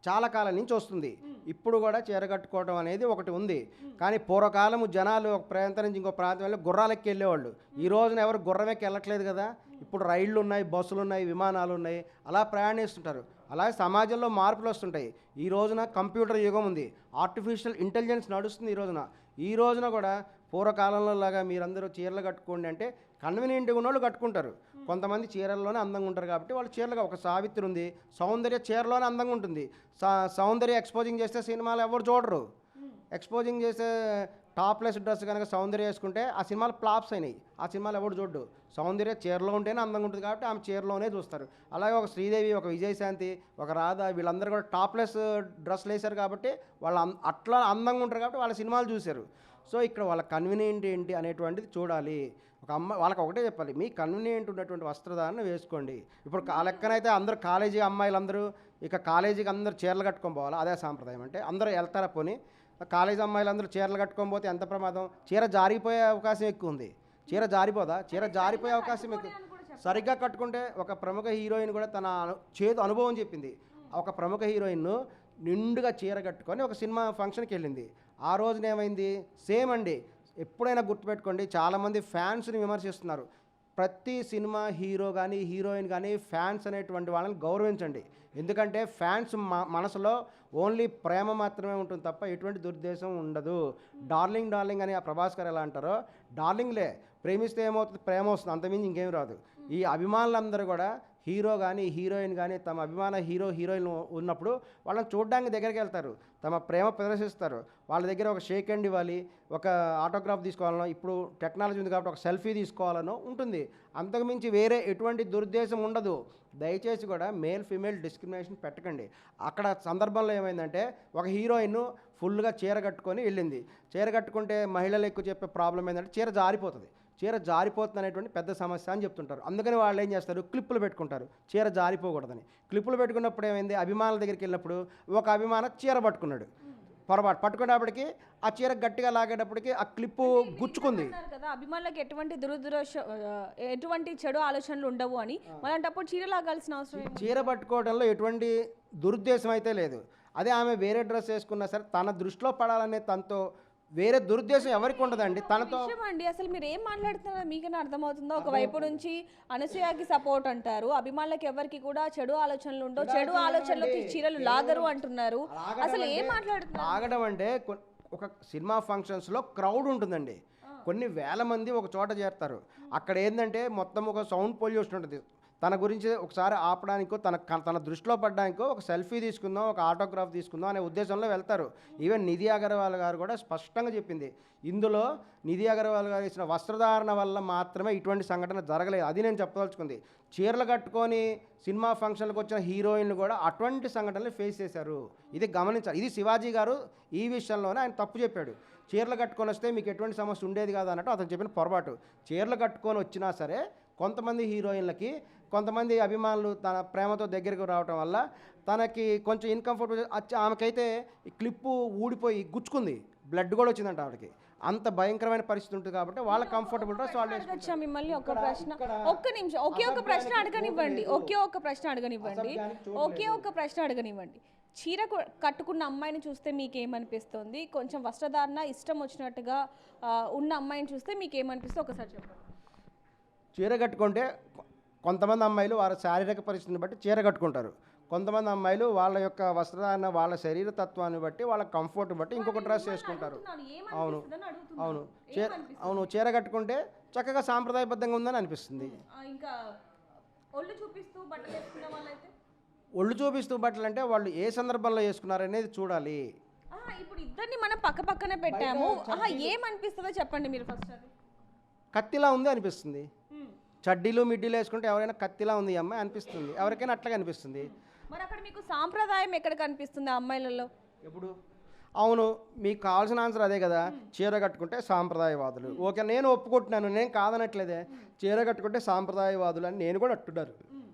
చాలా కాలం నుంచి వస్తుంది. ఇప్పుడు కూడా చీర కట్టుకోవడం అనేది ఒకటి ఉంది. కానీ పూర్వకాలము జనాలు ఒక ప్రాంతం నుంచి ఇంకో ప్రాంతం వెళ్ళి గుర్రాలెక్కి వెళ్ళేవాళ్ళు. ఈ రోజున ఎవరు గుర్రం ఎక్కి వెళ్ళట్లేదు కదా. ఇప్పుడు రైళ్ళు ఉన్నాయి, బస్సులు ఉన్నాయి, విమానాలు ఉన్నాయి, అలా ప్రయాణిస్తుంటారు. అలాగే సమాజంలో మార్పులు వస్తుంటాయి. ఈ రోజున కంప్యూటర్ యుగం ఉంది, ఆర్టిఫిషియల్ ఇంటెలిజెన్స్ నడుస్తుంది. ఈ రోజున కూడా పూర్వకాలంలో లాగా మీరందరూ చీరలు కట్టుకోండి అంటే కన్వీనియంట్గా ఉన్న వాళ్ళు కట్టుకుంటారు. కొంతమంది చీరల్లోనే అందంగా ఉంటారు కాబట్టి వాళ్ళు చీరలుగా, ఒక సావిత్రి ఉంది, సౌందర్య చీరలోనే అందంగా ఉంటుంది. సౌందర్య ఎక్స్పోజింగ్ చేస్తే సినిమాలు ఎవరు చూడరు. ఎక్స్పోజింగ్ చేసే టాప్లెస్ డ్రెస్ కనుక సౌందర్య వేసుకుంటే ఆ సినిమాలు ఫ్లాప్స్ అయినాయి, ఆ సినిమాలు ఎవరు చూడ్డు. సౌందర్య చీరలో ఉంటేనే అందంగా ఉంటుంది కాబట్టి ఆమె చీరలోనే చూస్తారు. అలాగే ఒక శ్రీదేవి, ఒక విజయశాంతి, ఒక రాధ, వీళ్ళందరూ కూడా టాప్లెస్ డ్రెస్సులు వేశారు కాబట్టి వాళ్ళు అట్లా అందంగా ఉంటారు కాబట్టి వాళ్ళ సినిమాలు చూశారు. సో ఇక్కడ వాళ్ళ కన్వీనియంట్ ఏంటి అనేటువంటిది చూడాలి. ఒక వాళ్ళకి ఒకటే చెప్పాలి, మీ కన్వీనియంట్ ఉన్నటువంటి వస్త్రధారణ వేసుకోండి. ఇప్పుడు ఆ లెక్కనైతే అందరూ కాలేజీ అమ్మాయిలందరూ ఇక కాలేజీకి అందరూ చీరలు కట్టుకొని పోవాలి, అదే సాంప్రదాయం అంటే? అందరూ వెళ్తారా? పోనీ కాలేజీ అమ్మాయిలందరూ చీరలు కట్టుకొని పోతే ఎంత ప్రమాదం. చీర జారిపోయే అవకాశం ఎక్కువ ఉంది. చీర జారిపోదా? చీర జారిపోయే అవకాశం ఎక్కువ. సరిగ్గా కట్టుకుంటే ఒక ప్రముఖ హీరోయిన్ కూడా తన చేదు అనుభవం చెప్పింది. ఒక ప్రముఖ హీరోయిన్ నిండుగా చీర కట్టుకొని ఒక సినిమా ఫంక్షన్కి వెళ్ళింది. ఆ రోజున ఏమైంది? సేమ్ అండి. ఎప్పుడైనా గుర్తుపెట్టుకోండి, చాలామంది ఫ్యాన్స్ని విమర్శిస్తున్నారు. ప్రతి సినిమా హీరో కానీ హీరోయిన్ కానీ ఫ్యాన్స్ అనేటువంటి వాళ్ళని గౌరవించండి. ఎందుకంటే ఫ్యాన్స్ మనసులో ఓన్లీ ప్రేమ మాత్రమే ఉంటుంది తప్ప ఎటువంటి దురుద్దేశం ఉండదు. డార్లింగ్ డార్లింగ్ అని ఆ ప్రభాస్ గారు ఎలా అంటారో, డార్లింగ్లే, ప్రేమిస్తే ఏమవుతుంది? ప్రేమ వస్తుంది, అంతమించి ఇంకేం రాదు. ఈ అభిమానులందరూ కూడా హీరో కానీ హీరోయిన్ కానీ తమ అభిమాన హీరోయిన్ ఉన్నప్పుడు వాళ్ళని చూడడానికి దగ్గరికి వెళ్తారు, తమ ప్రేమ ప్రదర్శిస్తారు. వాళ్ళ దగ్గర ఒక షేక్ హ్యాండ్ ఇవ్వాలి, ఒక ఆటోగ్రాఫ్ తీసుకోవాలనో, ఇప్పుడు టెక్నాలజీ ఉంది కాబట్టి ఒక సెల్ఫీ తీసుకోవాలనో ఉంటుంది. అంతకుమించి వేరే ఎటువంటి దురుద్దేశం ఉండదు. దయచేసి కూడా మేల్ ఫీమేల్ డిస్క్రిమినేషన్ పెట్టకండి. అక్కడ సందర్భంలో ఏమైందంటే ఒక హీరోయిన్ ఫుల్గా చీర కట్టుకొని వెళ్ళింది. చీర కట్టుకుంటే మహిళలు ఎక్కువ చెప్పే ప్రాబ్లం ఏంటంటే చీర జారిపోతుంది. చీర జారిపోతుంది అనేటువంటి పెద్ద సమస్య అని చెప్తుంటారు. అందుకని వాళ్ళు ఏం చేస్తారు, క్లిప్పులు పెట్టుకుంటారు చీర జారిపోకూడదని. క్లిప్పులు పెట్టుకున్నప్పుడు ఏమైంది, అభిమానుల దగ్గరికి వెళ్ళినప్పుడు ఒక అభిమాన చీర పట్టుకున్నాడు, పొరపాటు పట్టుకునేటప్పటికి ఆ చీర గట్టిగా లాగేటప్పటికి ఆ క్లిప్పు గుచ్చుకుంది కదా. అభిమానులకు ఎటువంటి చెడు ఆలోచనలు ఉండవు అని, అలాంటప్పుడు చీర లాగాల్సిన అవసరం. చీర పట్టుకోవడంలో ఎటువంటి దురుద్దేశం అయితే లేదు. అదే ఆమె వేరే డ్రెస్ వేసుకున్నా సరే తన దృష్టిలో పడాలనే తనతో వేరే దురుద్దేశం ఎవరికి ఉండదండి. తనతో అండి అసలు మీరు ఏం మాట్లాడుతున్నారో మీకైనా అర్థమవుతుందో? ఒకవైపు నుంచి అనసూయకి సపోర్ట్ అంటారు, అభిమానులకు ఎవరికి కూడా చెడు ఆలోచనలు ఉండవు, చెడు ఆలోచనలకి చీరలు లాగరు అంటున్నారు. అసలు ఏం మాట్లాడుతున్నారు? లాగడం అంటే ఒక సినిమా ఫంక్షన్స్లో క్రౌడ్ ఉంటుందండి, కొన్ని వేల మంది ఒక చోట చేరుతారు. అక్కడ ఏంటంటే మొత్తం ఒక సౌండ్ పొల్యూషన్ ఉంటుంది. తన గురించి ఒకసారి ఆపడానికో తన దృష్టిలో పడ్డానికో ఒక సెల్ఫీ తీసుకుందాం, ఒక ఆటోగ్రాఫ్ తీసుకుందాం అనే ఉద్దేశంలో వెళ్తారు. ఈవెన్ నిధి అగర్వాల్ గారు కూడా స్పష్టంగా చెప్పింది, ఇందులో నిధి అగర్వాల్ గారు ఇచ్చిన వస్త్రధారణ వల్ల మాత్రమే ఇటువంటి సంఘటన జరగలేదు. అది నేను చెప్పదలుచుకుంది. చీరలు కట్టుకొని సినిమా ఫంక్షన్లకు వచ్చిన హీరోయిన్లు కూడా అటువంటి సంఘటనలు ఫేస్ చేశారు. ఇది గమనించాలి. ఇది శివాజీ గారు ఈ విషయంలోనే ఆయన తప్పు చెప్పాడు. చీరలు కట్టుకొని వస్తే మీకు ఎటువంటి సమస్య ఉండేది కాదు అన్నట్టు అతను చెప్పిన పొరపాటు. చీరలు కట్టుకొని వచ్చినా సరే కొంతమంది హీరోయిన్లకి కొంతమంది అభిమానులు తన ప్రేమతో దగ్గరకు రావటం వల్ల తనకి కొంచెం ఇన్కంఫర్టబుల్ వచ్చి ఆమెకైతే ఈ క్లిప్పు ఊడిపోయి గుచ్చుకుంది, బ్లడ్ కూడా వచ్చిందంట ఆవిడకి. అంత భయంకరమైన పరిస్థితి ఉంటుంది కాబట్టి వాళ్ళ కంఫర్టబుల్ డ్రెస్ వాళ్ళు అడగచ్చా మిమ్మల్ని ఒక ప్రశ్న? ఒక్క నిమిషం, ఒకే ఒక ప్రశ్న అడగనివ్వండి. చీర కట్టుకున్న అమ్మాయిని చూస్తే మీకేమనిపిస్తుంది? కొంచెం వస్త్రధారణ ఇష్టం వచ్చినట్టుగా ఉన్న అమ్మాయిని చూస్తే మీకేమనిపిస్తుంది ఒకసారి చెప్పండి. చీర కట్టుకుంటే కొంతమంది అమ్మాయిలు వారి శారీరక పరిస్థితిని బట్టి చీర కట్టుకుంటారు. కొంతమంది అమ్మాయిలు వాళ్ళ యొక్క వస్త్రధారణ, వాళ్ళ శరీర తత్వాన్ని బట్టి, వాళ్ళ కంఫర్ట్ బట్టి ఇంకొక డ్రెస్ వేసుకుంటారు. అవును చీర కట్టుకుంటే చక్కగా సాంప్రదాయబద్ధంగా ఉందని అనిపిస్తుంది. ఇంకా ఒళ్ళు చూపిస్తూ బట్టలు వేసుకున్న వాళ్ళైతే, ఒళ్ళు చూపిస్తూ బట్టలు అంటే వాళ్ళు ఏ సందర్భంలో వేసుకున్నారు అనేది చూడాలి. ఇప్పుడు ఇద్దరిని మనం పక్క పక్కనే పెట్టాము, ఏమనిపిస్తుందో చెప్పండి మీరు ఫస్ట్. అది కత్తిలా ఉంది అనిపిస్తుంది. చడ్డీలు మిడ్డీలు వేసుకుంటే ఎవరైనా కత్తిలా ఉంది అమ్మాయి అనిపిస్తుంది, ఎవరికైనా అట్లాగే అనిపిస్తుంది. మరి అక్కడ మీకు సాంప్రదాయం ఎక్కడ కనిపిస్తుంది అమ్మాయిలలో? ఎప్పుడు? అవును, మీకు కావాల్సిన ఆన్సర్ అదే కదా. చీర కట్టుకుంటే సాంప్రదాయవాదులు. ఓకే, నేను ఒప్పుకుంటున్నాను, నేను కాదనట్లేదే. చీర కట్టుకుంటే సాంప్రదాయవాదులు అని నేను కూడా అంటున్నారు.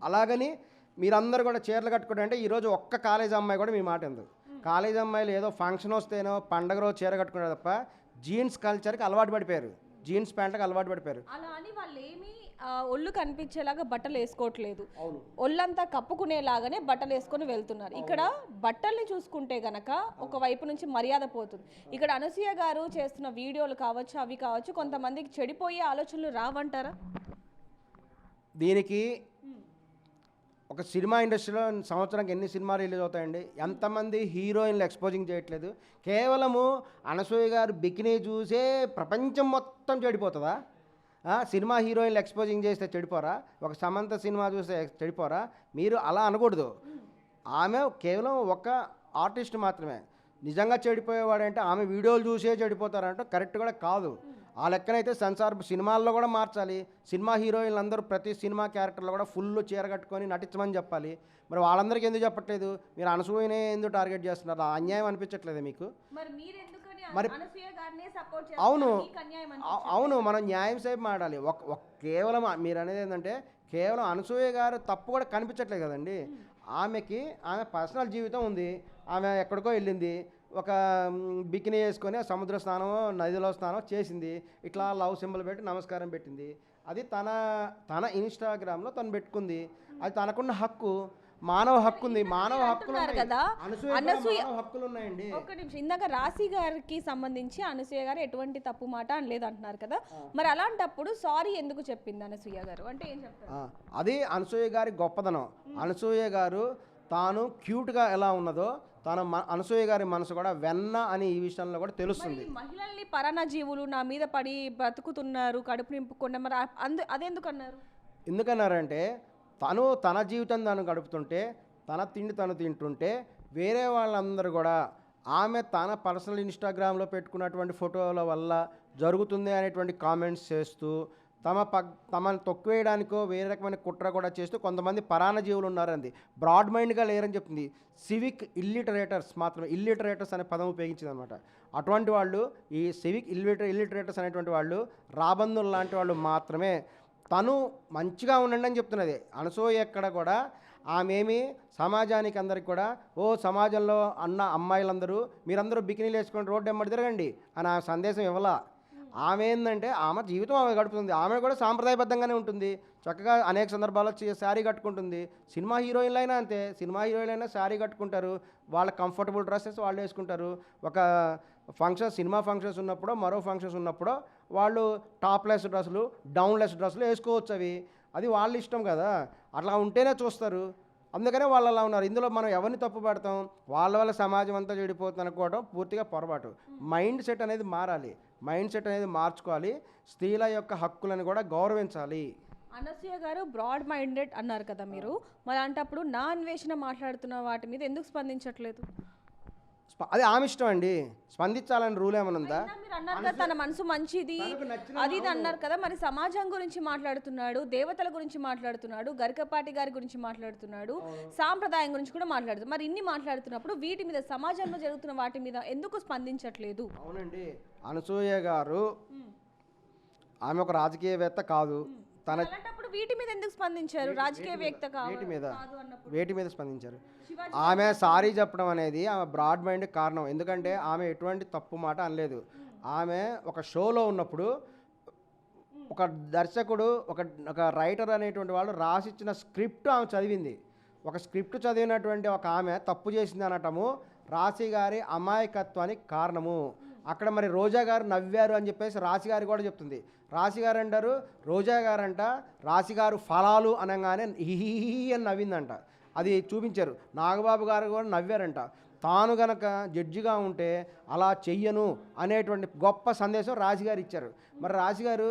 అలాగని మీరందరూ కూడా చీరలు కట్టుకుంటే అంటే ఈరోజు ఒక్క కాలేజ్ అమ్మాయి కూడా మీ మాట ఎందుకు? కాలేజ్ అమ్మాయిలు ఏదో ఫంక్షన్ వస్తేనో పండగ రోజు చీర కట్టుకుంటారు తప్ప జీన్స్ కల్చర్కి అలవాటు పడిపోయారు, జీన్స్ ప్యాంట్కి అలవాటు పడిపోయారు. అలా అని వాళ్ళు ఏమి ఒళ్ళు కనిపించేలాగా బట్టలు వేసుకోవట్లేదు, ఒళ్ళంతా కప్పుకునేలాగానే బట్టలు వేసుకొని వెళ్తున్నారు. ఇక్కడ బట్టల్ని చూసుకుంటే గనక ఒకవైపు నుంచి మర్యాద పోతుంది. ఇక్కడ అనసూయ గారు చేస్తున్న వీడియోలు కావచ్చు, అవి కావచ్చు, కొంతమందికి చెడిపోయే ఆలోచనలు రావంటారా? దీనికి ఒక సినిమా ఇండస్ట్రీలో సంవత్సరానికి ఎన్ని సినిమాలు రిలీజ్ అవుతాయండి? ఎంతమంది హీరోయిన్లు ఎక్స్పోజింగ్ చేయట్లేదు? కేవలము అనసూయ గారు బికినీ చూసే ప్రపంచం మొత్తం చెడిపోతుందా? సినిమా హీరోయిన్లు ఎక్స్పోజింగ్ చేస్తే చెడిపోరా? ఒక సమంత సినిమా చూస్తే చెడిపోరా? మీరు అలా అనకూడదు. ఆమె కేవలం ఒక ఆర్టిస్ట్ మాత్రమే. నిజంగా చెడిపోయేవాడంటే ఆమె వీడియోలు చూసే చెడిపోతారంటే కరెక్ట్ కూడా కాదు. ఆ లెక్కనైతే సెన్సార్ సినిమాల్లో కూడా మార్చాలి. సినిమా హీరోయిన్లు అందరూ ప్రతి సినిమా క్యారెక్టర్లో కూడా ఫుల్ చీర కట్టుకొని నటించమని చెప్పాలి. మరి వాళ్ళందరికీ ఎందుకు చెప్పట్లేదు? మీరు అనసూయనే ఎందుకు టార్గెట్ చేస్తున్నారు? అన్యాయం అనిపించట్లేదు మీకు? మరి అవును మనం న్యాయం సేపు మాట్లాడాలి. కేవలం మీరు అనేది ఏంటంటే కేవలం అనసూయ గారు తప్పు కూడా కనిపించట్లేదు కదండి. ఆమె పర్సనల్ జీవితం ఉంది. ఆమె ఎక్కడికో వెళ్ళింది, ఒక బికినీ వేసుకొని సముద్ర స్నానం, నదిలో స్నానం చేసింది, ఇట్లా లవ్ సింబల్ పెట్టి నమస్కారం పెట్టింది. అది తన ఇన్స్టాగ్రామ్లో తను పెట్టుకుంది. అది తనకున్న హక్కు, మానవ హక్కు ఉంది. మానవ హక్కులు కదా. హక్కులు ఉన్నాయండి. ఒక్క నిమిషం, ఇందాక రాశి గారికి సంబంధించి అనసూయ గారు ఎటువంటి తప్పు మాట అనలేదు అంటున్నారు కదా, మరి అలాంటప్పుడు సారీ ఎందుకు చెప్పింది అనసూయ గారు అంటే ఏం చెప్తారు? అది అనసూయ గారి గొప్పదనం. అనసూయ గారు తాను క్యూట్గా ఎలా ఉన్నదో అనసూయ గారి మనసు కూడా వెన్న అని ఈ విషయంలో కూడా తెలుస్తుంది. మహిళల్ని పరాన్న జీవులు నా మీద పడి బ్రతుకుతున్నారు, కడుపు నింపుకున్న, మరి అదెందుకు అన్నారు? ఎందుకన్నారంటే తన జీవితం తను గడుపుతుంటే, తన తిండి తను తింటుంటే వేరే వాళ్ళందరూ కూడా ఆమె తన పర్సనల్ ఇన్స్టాగ్రామ్లో పెట్టుకున్నటువంటి ఫోటోల వల్ల జరుగుతుంది అనేటువంటి కామెంట్స్ చేస్తూ తమను తొక్కువేయడానికో వేరే రకమైన కుట్ర కూడా చేస్తూ కొంతమంది పరాన్న జీవులు ఉన్నారండి. బ్రాడ్ మైండ్గా లేరని చెప్తుంది. సివిక్ ఇల్లిటరేటర్స్ మాత్రమే, ఇల్లిటరేటర్స్ అనే పదం ఉపయోగించింది అనమాట. అటువంటి వాళ్ళు, ఈ సివిక్ ఇల్లిటరేటర్స్ అనేటువంటి వాళ్ళు రాబందులు లాంటి వాళ్ళు మాత్రమే. తను మంచిగా ఉండండి అని చెప్తున్నది అనసూయ. ఎక్కడ కూడా ఆమెమి సమాజానికి అందరికి కూడా సమాజంలో అమ్మాయిలందరూ మీరందరూ బికినీలు వేసుకొని రోడ్డు ఎమ్మడి తిరగండి అని ఆ సందేశం ఇవ్వాల. ఆమె ఏంటంటే ఆమె జీవితం ఆమె గడుపుతుంది. ఆమె కూడా సాంప్రదాయబద్ధంగానే ఉంటుంది. చక్కగా అనేక సందర్భాల్లో శారీ కట్టుకుంటుంది. సినిమా హీరోయిన్లు అయినా అంతే. సినిమా హీరోయిన్లు అయినా శారీ కట్టుకుంటారు. వాళ్ళ కంఫర్టబుల్ డ్రెస్సెస్ వాళ్ళు వేసుకుంటారు. ఒక సినిమా ఫంక్షన్స్ ఉన్నప్పుడు, మరో ఫంక్షన్స్ ఉన్నప్పుడు వాళ్ళు టాప్లెస్ డ్రెస్సులు, డౌన్లెస్ డ్రెస్సులు వేసుకోవచ్చు. అది వాళ్ళ ఇష్టం కదా. అట్లా ఉంటేనే చూస్తారు. అందుకనే వాళ్ళు అలా ఉన్నారు. ఇందులో మనం ఎవరిని తప్పు పెడతాం? వాళ్ళ వల్ల సమాజం అంతా చెడిపోతుంది అనుకోవడం పూర్తిగా పొరపాటు. మైండ్ సెట్ అనేది మారాలి. మైండ్ సెట్ అనేది మార్చుకోవాలి. స్త్రీల యొక్క హక్కులను కూడా గౌరవించాలి. అనసూయ గారు బ్రాడ్ మైండెడ్ అన్నారు కదా మీరు, మరి అలాంటప్పుడు నా అన్వేషణ మాట్లాడుతున్న వాటి మీద ఎందుకు స్పందించట్లేదు? అది ఆమె ఇష్టం అండి, స్పందించాలని రూల్ ఏమైనా ఉందా? అయినా మీరు అన్నారు కదా తన మనసు మంచిది తనకు నచ్చిన అది ఇది అన్నారు కదా, మరి సమాజం గురించి మాట్లాడుతున్నాడు, దేవతల గురించి మాట్లాడుతున్నాడు, గరికపాటి గారి గురించి మాట్లాడుతున్నాడు, సాంప్రదాయం గురించి కూడా మాట్లాడుతున్నాడు. మరి ఇన్ని మాట్లాడుతున్నప్పుడు వీటి మీద సమాజంలో జరుగుతున్న వాటి మీద ఎందుకు స్పందించట్లేదు? అవునండి, అనసూయ గారు ఆమె ఒక రాజకీయవేత్త కాదు. తన అలాంటప్పుడు వీటి మీద ఎందుకు స్పందించారు? రాజకీయవేత్త వేటి మీద కాదు అన్నప్పుడు వేటి మీద స్పందించారు? శివాజీ ఆమె సారీ చెప్పడం అనేది ఆమె బ్రాడ్ మైండ్ కారణం. ఎందుకంటే ఆమె ఎటువంటి తప్పు మాట అనలేదు. ఆమె ఒక షోలో ఉన్నప్పుడు ఒక దర్శకుడు ఒక ఒక రైటర్ అనేటువంటి వాళ్ళు రాసిచ్చిన స్క్రిప్ట్ ఆమె చదివింది. ఒక స్క్రిప్ట్ చదివినటువంటి ఒక ఆమె తప్పు చేసింది అనటము రాశి గారి అమాయకత్వానికి కారణము. అక్కడ మరి రోజా గారు నవ్వారు అని చెప్పేసి రాశి గారు కూడా చెప్తుంది. రాశి గారు అంటారు, రోజా గారు అంట రాశి గారు ఫలాలు అనగానే హిహి అని నవ్విందంట. అది చూపించారు. నాగబాబు గారు కూడా నవ్వారంట. తాను గనక జడ్జిగా ఉంటే అలా చెయ్యను అనేటువంటి గొప్ప సందేశం రాశిగారు ఇచ్చారు. మరి రాశిగారు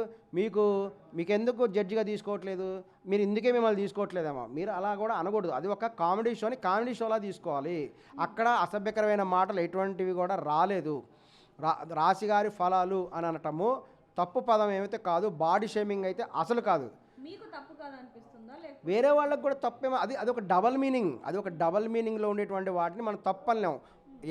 మీకెందుకు జడ్జిగా తీసుకోవట్లేదు, మీరు ఇందుకే మిమ్మల్ని తీసుకోవట్లేదేమో, మీరు అలా కూడా అనకూడదు. అది ఒక కామెడీ షోని కామెడీ షోలా తీసుకోవాలి. అక్కడ అసభ్యకరమైన మాటలు ఎటువంటివి కూడా రాలేదు. రాశిగారి ఫలాలు అని అనటము తప్పు పదం ఏమైతే కాదు, బాడీ షేమింగ్ అయితే అసలు కాదు. మీకు తప్పు కాదు అనిపిస్తుందా? వేరే వాళ్ళకి కూడా తప్పేమో, అది ఒక డబల్ మీనింగ్. అది ఒక డబల్ మీనింగ్లో ఉండేటువంటి వాటిని మనం తప్పలేం.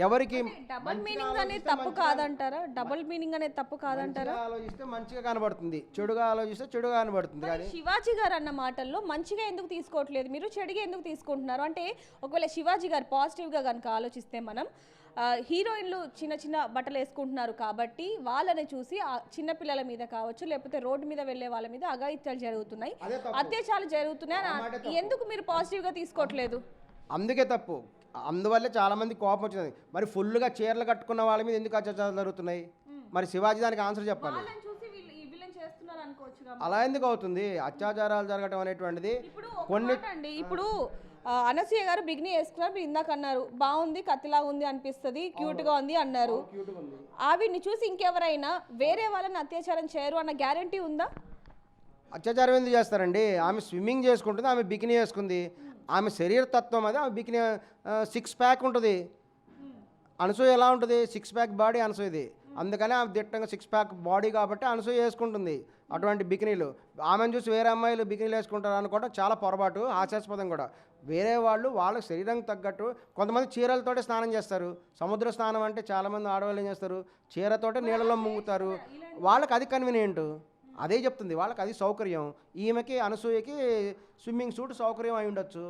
ఎవరికి డబుల్ మీనింగ్ అనేది తప్పు కాదంటారా? డబుల్ మీనింగ్ అనేది తప్పు కాదంటారా? ఆలోచిస్తే మంచిగా కనబడుతుంది, చెడుగా ఆలోచిస్తే చెడుగా కనబడుతుంది. కానీ శివాజీ గారు అన్న మాటల్లో మంచిగా ఎందుకు తీసుకోవట్లేదు, మీరు చెడుగా ఎందుకు తీసుకుంటున్నారు? అంటే ఒకవేళ శివాజీ గారు పాజిటివ్గా కనుక ఆలోచిస్తే మనం హీరోయిన్లు చిన్న చిన్న బట్టలు వేసుకుంటున్నారు కాబట్టి వాళ్ళని చూసి ఆ చిన్నపిల్లల మీద కావచ్చు, లేకపోతే రోడ్డు మీద వెళ్ళే వాళ్ళ మీద అఘాయిత్యాలు జరుగుతున్నాయి, అత్యాచారాలు జరుగుతున్నాయి. ఎందుకు మీరు పాజిటివ్గా తీసుకోవట్లేదు? అందుకే తప్పు. అందువల్లే చాలామంది కోపం వచ్చింది. మరి ఫుల్గా చీరలు కట్టుకున్న వాళ్ళ మీద ఎందుకు అత్యాచారాలు జరుగుతున్నాయి? మరి శివాజీ దానికి ఆన్సర్ చెప్పాలి. అలా ఎందుకు అవుతుంది? అత్యాచారాలు జరగడం అనేటువంటిది ఇప్పుడు అనసూయ గారు బిగిని వేసుకున్నారు, మీరు ఇందాక అన్నారు బాగుంది, కత్తిలా ఉంది అనిపిస్తుంది, క్యూట్గా ఉంది అన్నారు. ఆవిడ్ని చూసి ఇంకెవరైనా వేరే వాళ్ళని అత్యాచారం చేయరు అన్న గ్యారంటీ ఉందా? అత్యాచారం ఎందుకు చేస్తారండి? ఆమె స్విమ్మింగ్ చేసుకుంటుంది, ఆమె బికినీ వేసుకుంది. ఆమె శరీర తత్వం అది. ఆమె బికినీ 6 ప్యాక్ ఉంటుంది. అనసూయ ఎలా ఉంటుంది? 6 ప్యాక్ బాడీ అనసూయది. అందుకని ఆమె దిట్టంగా 6 ప్యాక్ బాడీ కాబట్టి అనసూయ వేసుకుంటుంది అటువంటి బికినీలు. ఆమెను చూసి వేరే అమ్మాయిలు బికినీలు వేసుకుంటారు అనుకోవడం చాలా పొరపాటు, హాస్యాస్పదం కూడా. వేరే వాళ్ళు వాళ్ళ శరీరం తగ్గట్టు కొంతమంది చీరలతోటే స్నానం చేస్తారు. సముద్ర స్నానం అంటే చాలామంది ఆడవాళ్ళు ఏం చేస్తారు, చీరతోటే నీళ్ళలో ముంగుతారు. వాళ్ళకి అది కన్వీనియంట్, అదే చెప్తుంది, వాళ్ళకి అది సౌకర్యం. ఈమెకి అనసూయకి స్విమ్మింగ్ సూట్ సౌకర్యం అయి ఉండొచ్చు,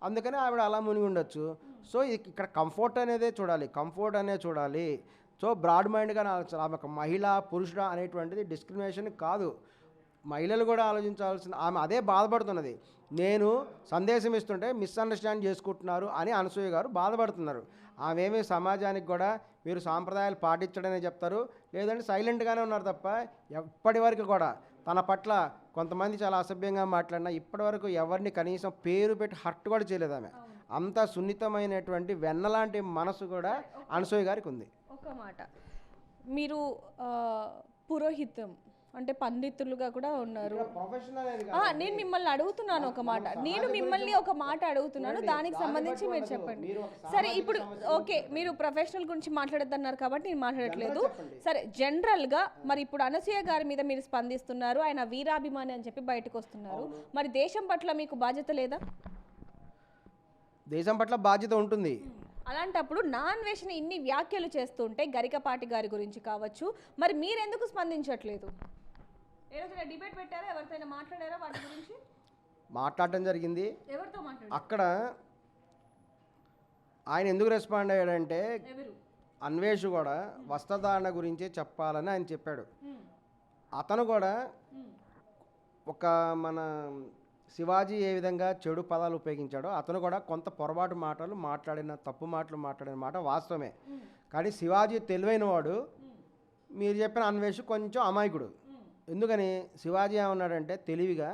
అందుకని ఆవిడ అలా మునిగి ఉండొచ్చు. సో ఇక్కడ కంఫర్ట్ అనేది చూడాలి. సో బ్రాడ్ మైండ్గా ఆమె ఒక మహిళ పురుషుడా అనేటువంటిది డిస్క్రిమినేషన్ కాదు. మహిళలు కూడా ఆలోచించాల్సిన, ఆమె అదే బాధపడుతున్నది. నేను సందేశం ఇస్తుంటే మిస్అండర్స్టాండ్ చేసుకుంటున్నారు అని అనసూయ గారు బాధపడుతున్నారు. ఆమె సమాజానికి కూడా మీరు సాంప్రదాయాలు పాటించడమే చెప్తారు, లేదంటే సైలెంట్గానే ఉన్నారు తప్ప ఎప్పటి వరకు కూడా తన పట్ల కొంతమంది చాలా అసభ్యంగా మాట్లాడినా ఇప్పటివరకు ఎవరిని కనీసం పేరు పెట్టి హర్ట్ కూడా చేయలేదు. ఆమె అంత సున్నితమైనటువంటి వెన్నలాంటి మనసు కూడా అనసూయ గారికి ఉంది. ఒక మాట, మీరు పురోహితం అంటే పండితులుగా కూడా ఉన్నారు. నేను మిమ్మల్ని అడుగుతున్నాను ఒక మాట, అడుగుతున్నాను, దానికి సంబంధించి మీరు చెప్పండి. సరే, ఇప్పుడు ఓకే, మీరు ప్రొఫెషనల్ గురించి మాట్లాడద్దన్నారు కాబట్టి నేను మాట్లాడట్లేదు. సరే, జనరల్గా మరి ఇప్పుడు అనసూయ గారి మీద మీరు స్పందిస్తున్నారు, ఆయన వీరాభిమాని అని చెప్పి బయటకు వస్తున్నారు. మరి దేశం పట్ల మీకు బాధ్యత లేదా? దేశం పట్ల బాధ్యత ఉంటుంది. అలాంటప్పుడు నా అన్వేషణ ఇన్ని వ్యాఖ్యలు చేస్తుంటే గరికపాటి గారి గురించి కావచ్చు, మరి మీరెందుకు స్పందించట్లేదు? ఏదైనా డిబేట్ పెట్టారా, ఎవరితో మాట్లాడారా వాటి గురించి? మాట్లాడటం జరిగింది. ఎవరితో మాట్లాడారు? అక్కడ ఆయన ఎందుకు రెస్పాండ్ అయ్యాడంటే, అన్వేష్ కూడా వస్త్రధారణ గురించే చెప్పాలని ఆయన చెప్పాడు. అతను కూడా ఒక మన శివాజీ ఏ విధంగా చెడు పదాలు ఉపయోగించాడో అతను కూడా కొంత పొరపాటు తప్పు మాటలు మాట్లాడిన మాట వాస్తవమే. కానీ శివాజీ తెలివైన వాడు, మీరు చెప్పిన అన్వేష్ కొంచెం అమాయకుడు. ఎందుకని? శివాజీ ఏమన్నాడంటే తెలివిగా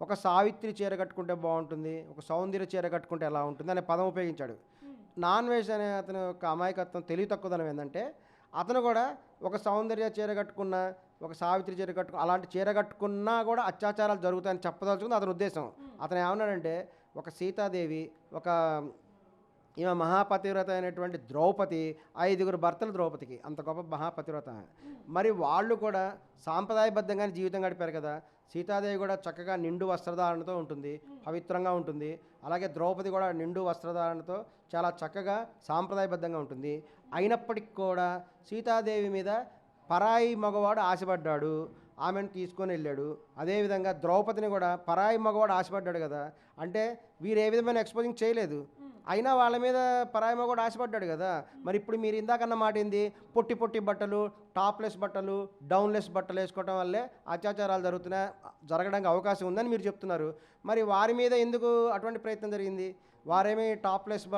ఒక సావిత్రి చీర కట్టుకుంటే బాగుంటుంది, ఒక సౌందర్య చీర కట్టుకుంటే ఎలా ఉంటుంది అనే పదం ఉపయోగించాడు. నాన్వేష్ అనే అతను యొక్క అమాయకత్వం, తెలివి తక్కువదనం ఏంటంటే అతను కూడా ఒక సౌందర్య చీర కట్టుకున్న ఒక సావిత్రి చీర అలాంటి చీర కట్టుకున్నా కూడా అత్యాచారాలు జరుగుతాయని చెప్పదలుచుకుంది అతని ఉద్దేశం. అతను ఏమన్నాడంటే ఒక సీతాదేవి, ఒక ఈమె మహాపతివ్రత అయినటువంటి ద్రౌపది, 5 భర్తలు ద్రౌపదికి, అంత గొప్ప మహాపతివ్రత. మరి వాళ్ళు కూడా సాంప్రదాయబద్ధంగానే జీవితం గడిపారు కదా. సీతాదేవి కూడా చక్కగా నిండు వస్త్రధారణతో ఉంటుంది, పవిత్రంగా ఉంటుంది. అలాగే ద్రౌపది కూడా నిండు వస్త్రధారణతో చాలా చక్కగా సాంప్రదాయబద్ధంగా ఉంటుంది. అయినప్పటికీ కూడా సీతాదేవి మీద పరాయి మగవాడు ఆశపడ్డాడు, ఆమెను తీసుకొని వెళ్ళాడు. అదేవిధంగా ద్రౌపదిని కూడా పరాయి మగవాడు ఆశపడ్డాడు కదా. అంటే వీరు ఏ విధమైన ఎక్స్పోజింగ్ చేయలేదు, అయినా వాళ్ళ మీద పరాయి మగవాడు ఆశపడ్డాడు కదా. మరి ఇప్పుడు మీరు ఇందాకన్న మాట ఏంది, పొట్టి పొట్టి బట్టలు, టాప్లెస్ బట్టలు, డౌన్లెస్ బట్టలు వేసుకోవడం వల్లే అత్యాచారాలు జరగడానికి అవకాశం ఉందని మీరు చెప్తున్నారు. మరి వారి మీద ఎందుకు అటువంటి ప్రయత్నం జరిగింది? వారేమీ టాప్లెస్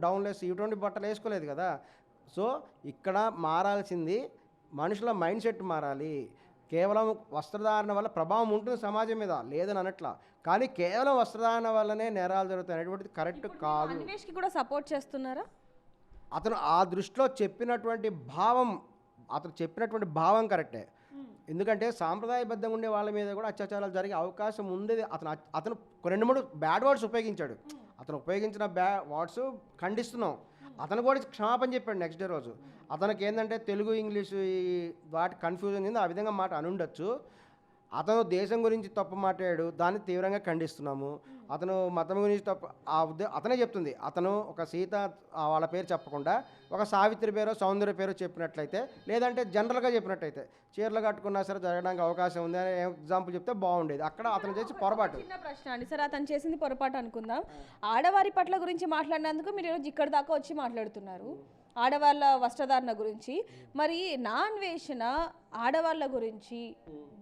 డౌన్లెస్ ఇటువంటి బట్టలు వేసుకోలేదు కదా. సో ఇక్కడ మారాల్సింది మనుషుల మైండ్ సెట్ మారాలి. కేవలం వస్త్రధారణ వల్ల ప్రభావం ఉంటుంది సమాజం మీద, లేదని అనట్లా, కానీ కేవలం వస్త్రధారణ వల్లనే నేరాలు జరుగుతాయి అనేటువంటిది కరెక్ట్ కాదు. అన్వేష్కి కూడా సపోర్ట్ చేస్తున్నారా? అతను ఆ దృష్టిలో చెప్పినటువంటి భావం కరెక్టే. ఎందుకంటే సాంప్రదాయబద్ధంగా ఉండే వాళ్ళ మీద కూడా అత్యాచారాలు జరిగే అవకాశం ఉంది. అతను 2-3 బ్యాడ్ వర్డ్స్ ఉపయోగించాడు. అతను ఉపయోగించిన వర్డ్స్ ఖండిస్తున్నాం. అతను కూడా క్షమాపణ చెప్పాడు నెక్స్ట్ డే రోజు. అతనికి ఏంటంటే తెలుగు ఇంగ్లీషు వాటి కన్ఫ్యూజన్ ఉంది, ఆ విధంగా మాట అనుండొచ్చు. అతను దేశం గురించి తప్పు మాట్లాడాడు, దాన్ని తీవ్రంగా ఖండిస్తున్నాము. అతను మతం గురించి తప్పు అతనే చెప్తుంది. అతను ఒక సీత వాళ్ళ పేరు చెప్పకుండా ఒక సావిత్రి పేరో సౌందర్య పేరో చెప్పినట్లయితే, లేదంటే జనరల్గా చెప్పినట్లయితే చీరలు కట్టుకున్నా సరే జరగడానికి అవకాశం ఉంది అని ఎగ్జాంపుల్ చెప్తే బాగుండేది. అక్కడ అతను చేసి పొరపాటు. చిన్న ప్రశ్న అండి సార్, అతను చేసింది పొరపాటు అనుకుందాం. ఆడవారి పట్ల గురించి మాట్లాడినందుకు మీరు ఈరోజు ఇక్కడ దాకా వచ్చి మాట్లాడుతున్నారు, ఆడవాళ్ళ వస్త్రధారణ గురించి. మరి నా అన్వేషణ ఆడవాళ్ళ గురించి,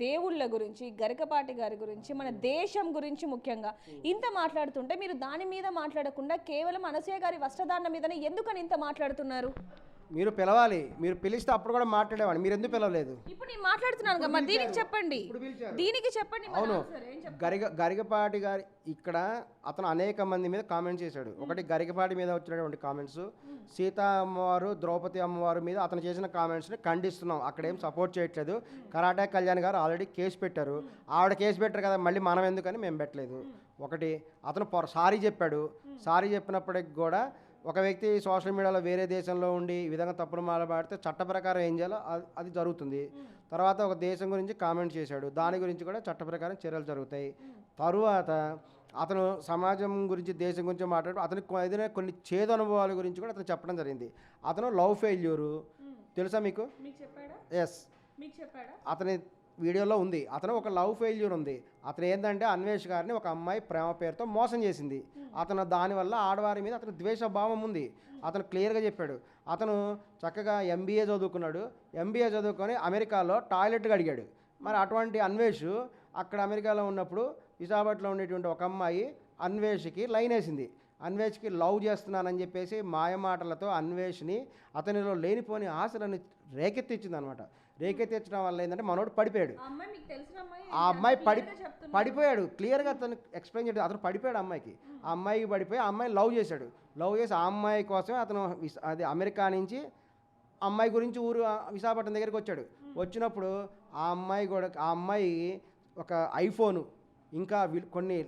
దేవుళ్ళ గురించి, గరికపాటి గారి గురించి, మన దేశం గురించి ముఖ్యంగా ఇంత మాట్లాడుతుంటే మీరు దాని మీద మాట్లాడకుండా కేవలం అనసూయ గారి వస్త్రధారణ మీదనే ఎందుకని ఇంత మాట్లాడుతున్నారు? మీరు పిలవాలి, మీరు పిలిస్తే అప్పుడు కూడా మాట్లాడేవాడిని, మీరు ఎందుకు పిలవలేదు? ఇప్పుడు నేను మాట్లాడుతున్నాను కదా, మరి దీనికి చెప్పండి, దీనికి చెప్పండి. అవును, గరికపాటి గారి ఇక్కడ అతను అనేక మంది మీద కామెంట్స్ చేశాడు. ఒకటి గరికపాటి మీద వచ్చినటువంటి కామెంట్స్, సీతా అమ్మవారు, ద్రౌపది అమ్మవారు మీద అతను చేసిన కామెంట్స్ని ఖండిస్తున్నాం, అక్కడేం సపోర్ట్ చేయట్లేదు. కరాటే కళ్యాణ్ గారు ఆల్రెడీ కేసు పెట్టారు, ఆవిడ కేసు పెట్టారు కదా, మళ్ళీ మనం ఎందుకని మేము పెట్టలేదు. ఒకటి అతను సారీ చెప్పాడు. సారీ చెప్పినప్పటికి కూడా ఒక వ్యక్తి సోషల్ మీడియాలో వేరే దేశంలో ఉండి ఈ విధంగా తప్పులు మాట్లాడితే చట్ట ప్రకారం ఏం చేయాలో అది జరుగుతుంది. తర్వాత ఒక దేశం గురించి కామెంట్ చేశాడు, దాని గురించి కూడా చట్ట ప్రకారం చర్యలు జరుగుతాయి. తరువాత అతను సమాజం గురించి, దేశం గురించి మాట్లాడు, అతనికి ఏదైనా కొన్ని చేదు అనుభవాల గురించి కూడా అతను చెప్పడం జరిగింది. అతను లవ్ ఫెయిల్యూరు తెలుసా మీకు? ఎస్, అతని వీడియోలో ఉంది. అతను ఒక లవ్ ఫెయిల్యూర్ ఉంది. అతను ఏంటంటే అన్వేష్ గారిని ఒక అమ్మాయి ప్రేమ పేరుతో మోసం చేసింది. అతను దానివల్ల ఆడవారి మీద అతను ద్వేషభావం ఉంది. అతను క్లియర్గా చెప్పాడు. అతను చక్కగా ఎంబీఏ చదువుకున్నాడు. ఎంబీఏ చదువుకొని అమెరికాలో టాయిలెట్గా అడిగాడు. మరి అటువంటి అన్వేష్ అక్కడ అమెరికాలో ఉన్నప్పుడు విశాఖపట్నంలో ఉండేటువంటి ఒక అమ్మాయి అన్వేష్కి లైన్ వేసింది. అన్వేష్కి లవ్ చేస్తున్నానని చెప్పేసి మాయమాటలతో అన్వేష్ని అతనిలో లేనిపోని ఆశలను రేకెత్తించింది అనమాట. రేకెత్తించడం వల్ల ఏంటంటే మనోడు పడిపోయాడు. ఆ అమ్మాయి పడిపోయాడు, క్లియర్గా అతను ఎక్స్ప్లెయిన్ చేయడం. అతను పడిపోయాడు అమ్మాయికి. ఆ అమ్మాయికి పడిపోయి ఆ అమ్మాయిని లవ్ చేశాడు. లవ్ చేసి ఆ అమ్మాయి కోసమే అతను అది అమెరికా నుంచి అమ్మాయి గురించి విశాఖపట్నం దగ్గరికి వచ్చాడు. వచ్చినప్పుడు ఆ అమ్మాయి ఒక ఐఫోను, ఇంకా కొన్ని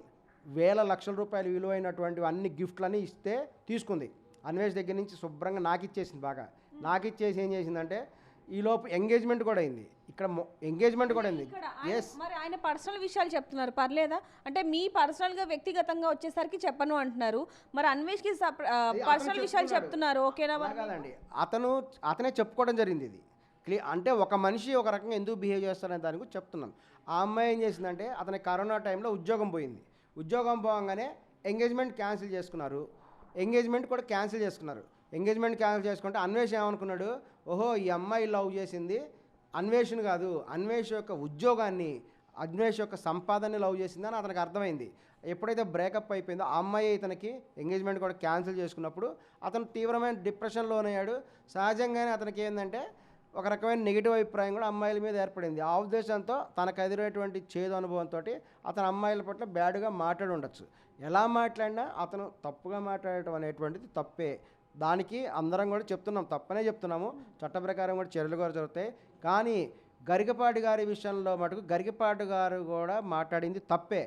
వేల లక్షల రూపాయలు విలువైనటువంటి అన్ని గిఫ్ట్లన్నీ ఇస్తే తీసుకుంది. అన్వేష్ దగ్గర నుంచి శుభ్రంగా నాకిచ్చేసింది. బాగా నాకిచ్చేసి ఏం చేసిందంటే ఈలోపు ఎంగేజ్మెంట్ కూడా అయింది. ఇక్కడ ఎంగేజ్మెంట్ కూడా అయింది. ఎస్, మరి ఆయన పర్సనల్ విషయాలు చెప్తున్నారు, పర్లేదా? అంటే మీ పర్సనల్గా వ్యక్తిగతంగా వచ్చేసరికి చెప్పను అంటున్నారు, మరి అన్వేష్కి పర్సనల్ విషయాలు చెప్తున్నారు, ఓకేనా? కాదండి, అతనే చెప్పుకోవడం జరిగింది. ఇది అంటే ఒక మనిషి ఒక రకంగా ఎందుకు బిహేవ్ చేస్తారనే దాని గురించి చెప్తున్నాను. ఆ అమ్మాయి ఏం చేసిందంటే అతని కరోనా టైంలో ఉద్యోగం పోయింది. ఉద్యోగం పోగానే ఎంగేజ్మెంట్ క్యాన్సిల్ చేసుకున్నారు. ఎంగేజ్మెంట్ క్యాన్సిల్ చేసుకుంటే అన్వేష్ ఏమనుకున్నాడు, ఓహో ఈ అమ్మాయి లవ్ చేసింది అన్వేషణ కాదు, అన్వేష్ యొక్క ఉద్యోగాన్ని, అన్వేష్ యొక్క సంపాదనని లవ్ చేసింది అని అతనికి అర్థమైంది. ఎప్పుడైతే బ్రేకప్ అయిపోయిందో ఆ అమ్మాయి ఇతనికి ఎంగేజ్మెంట్ కూడా క్యాన్సిల్ చేసుకున్నప్పుడు అతను తీవ్రమైన డిప్రెషన్లో లోనయ్యాడు. సహజంగానే అతనికి ఏంటంటే ఒక రకమైన నెగిటివ్ అభిప్రాయం కూడా అమ్మాయిల మీద ఏర్పడింది. ఆ ఉద్దేశంతో తనకు ఎదురైనటువంటి చేదు అనుభవంతో అతను అమ్మాయిల పట్ల బ్యాడ్గా మాట్లాడి ఉండొచ్చు. ఎలా మాట్లాడినా అతను తప్పుగా మాట్లాడటం అనేటువంటిది తప్పే. దానికి అందరం కూడా చెప్తున్నాం, తప్పనే చెప్తున్నాము. చట్ట ప్రకారం కూడా చర్యలు కూడా జరుగుతాయి. కానీ గరికపాటి గారి విషయంలో మటుకు గరికపాటి గారు కూడా మాట్లాడింది తప్పే.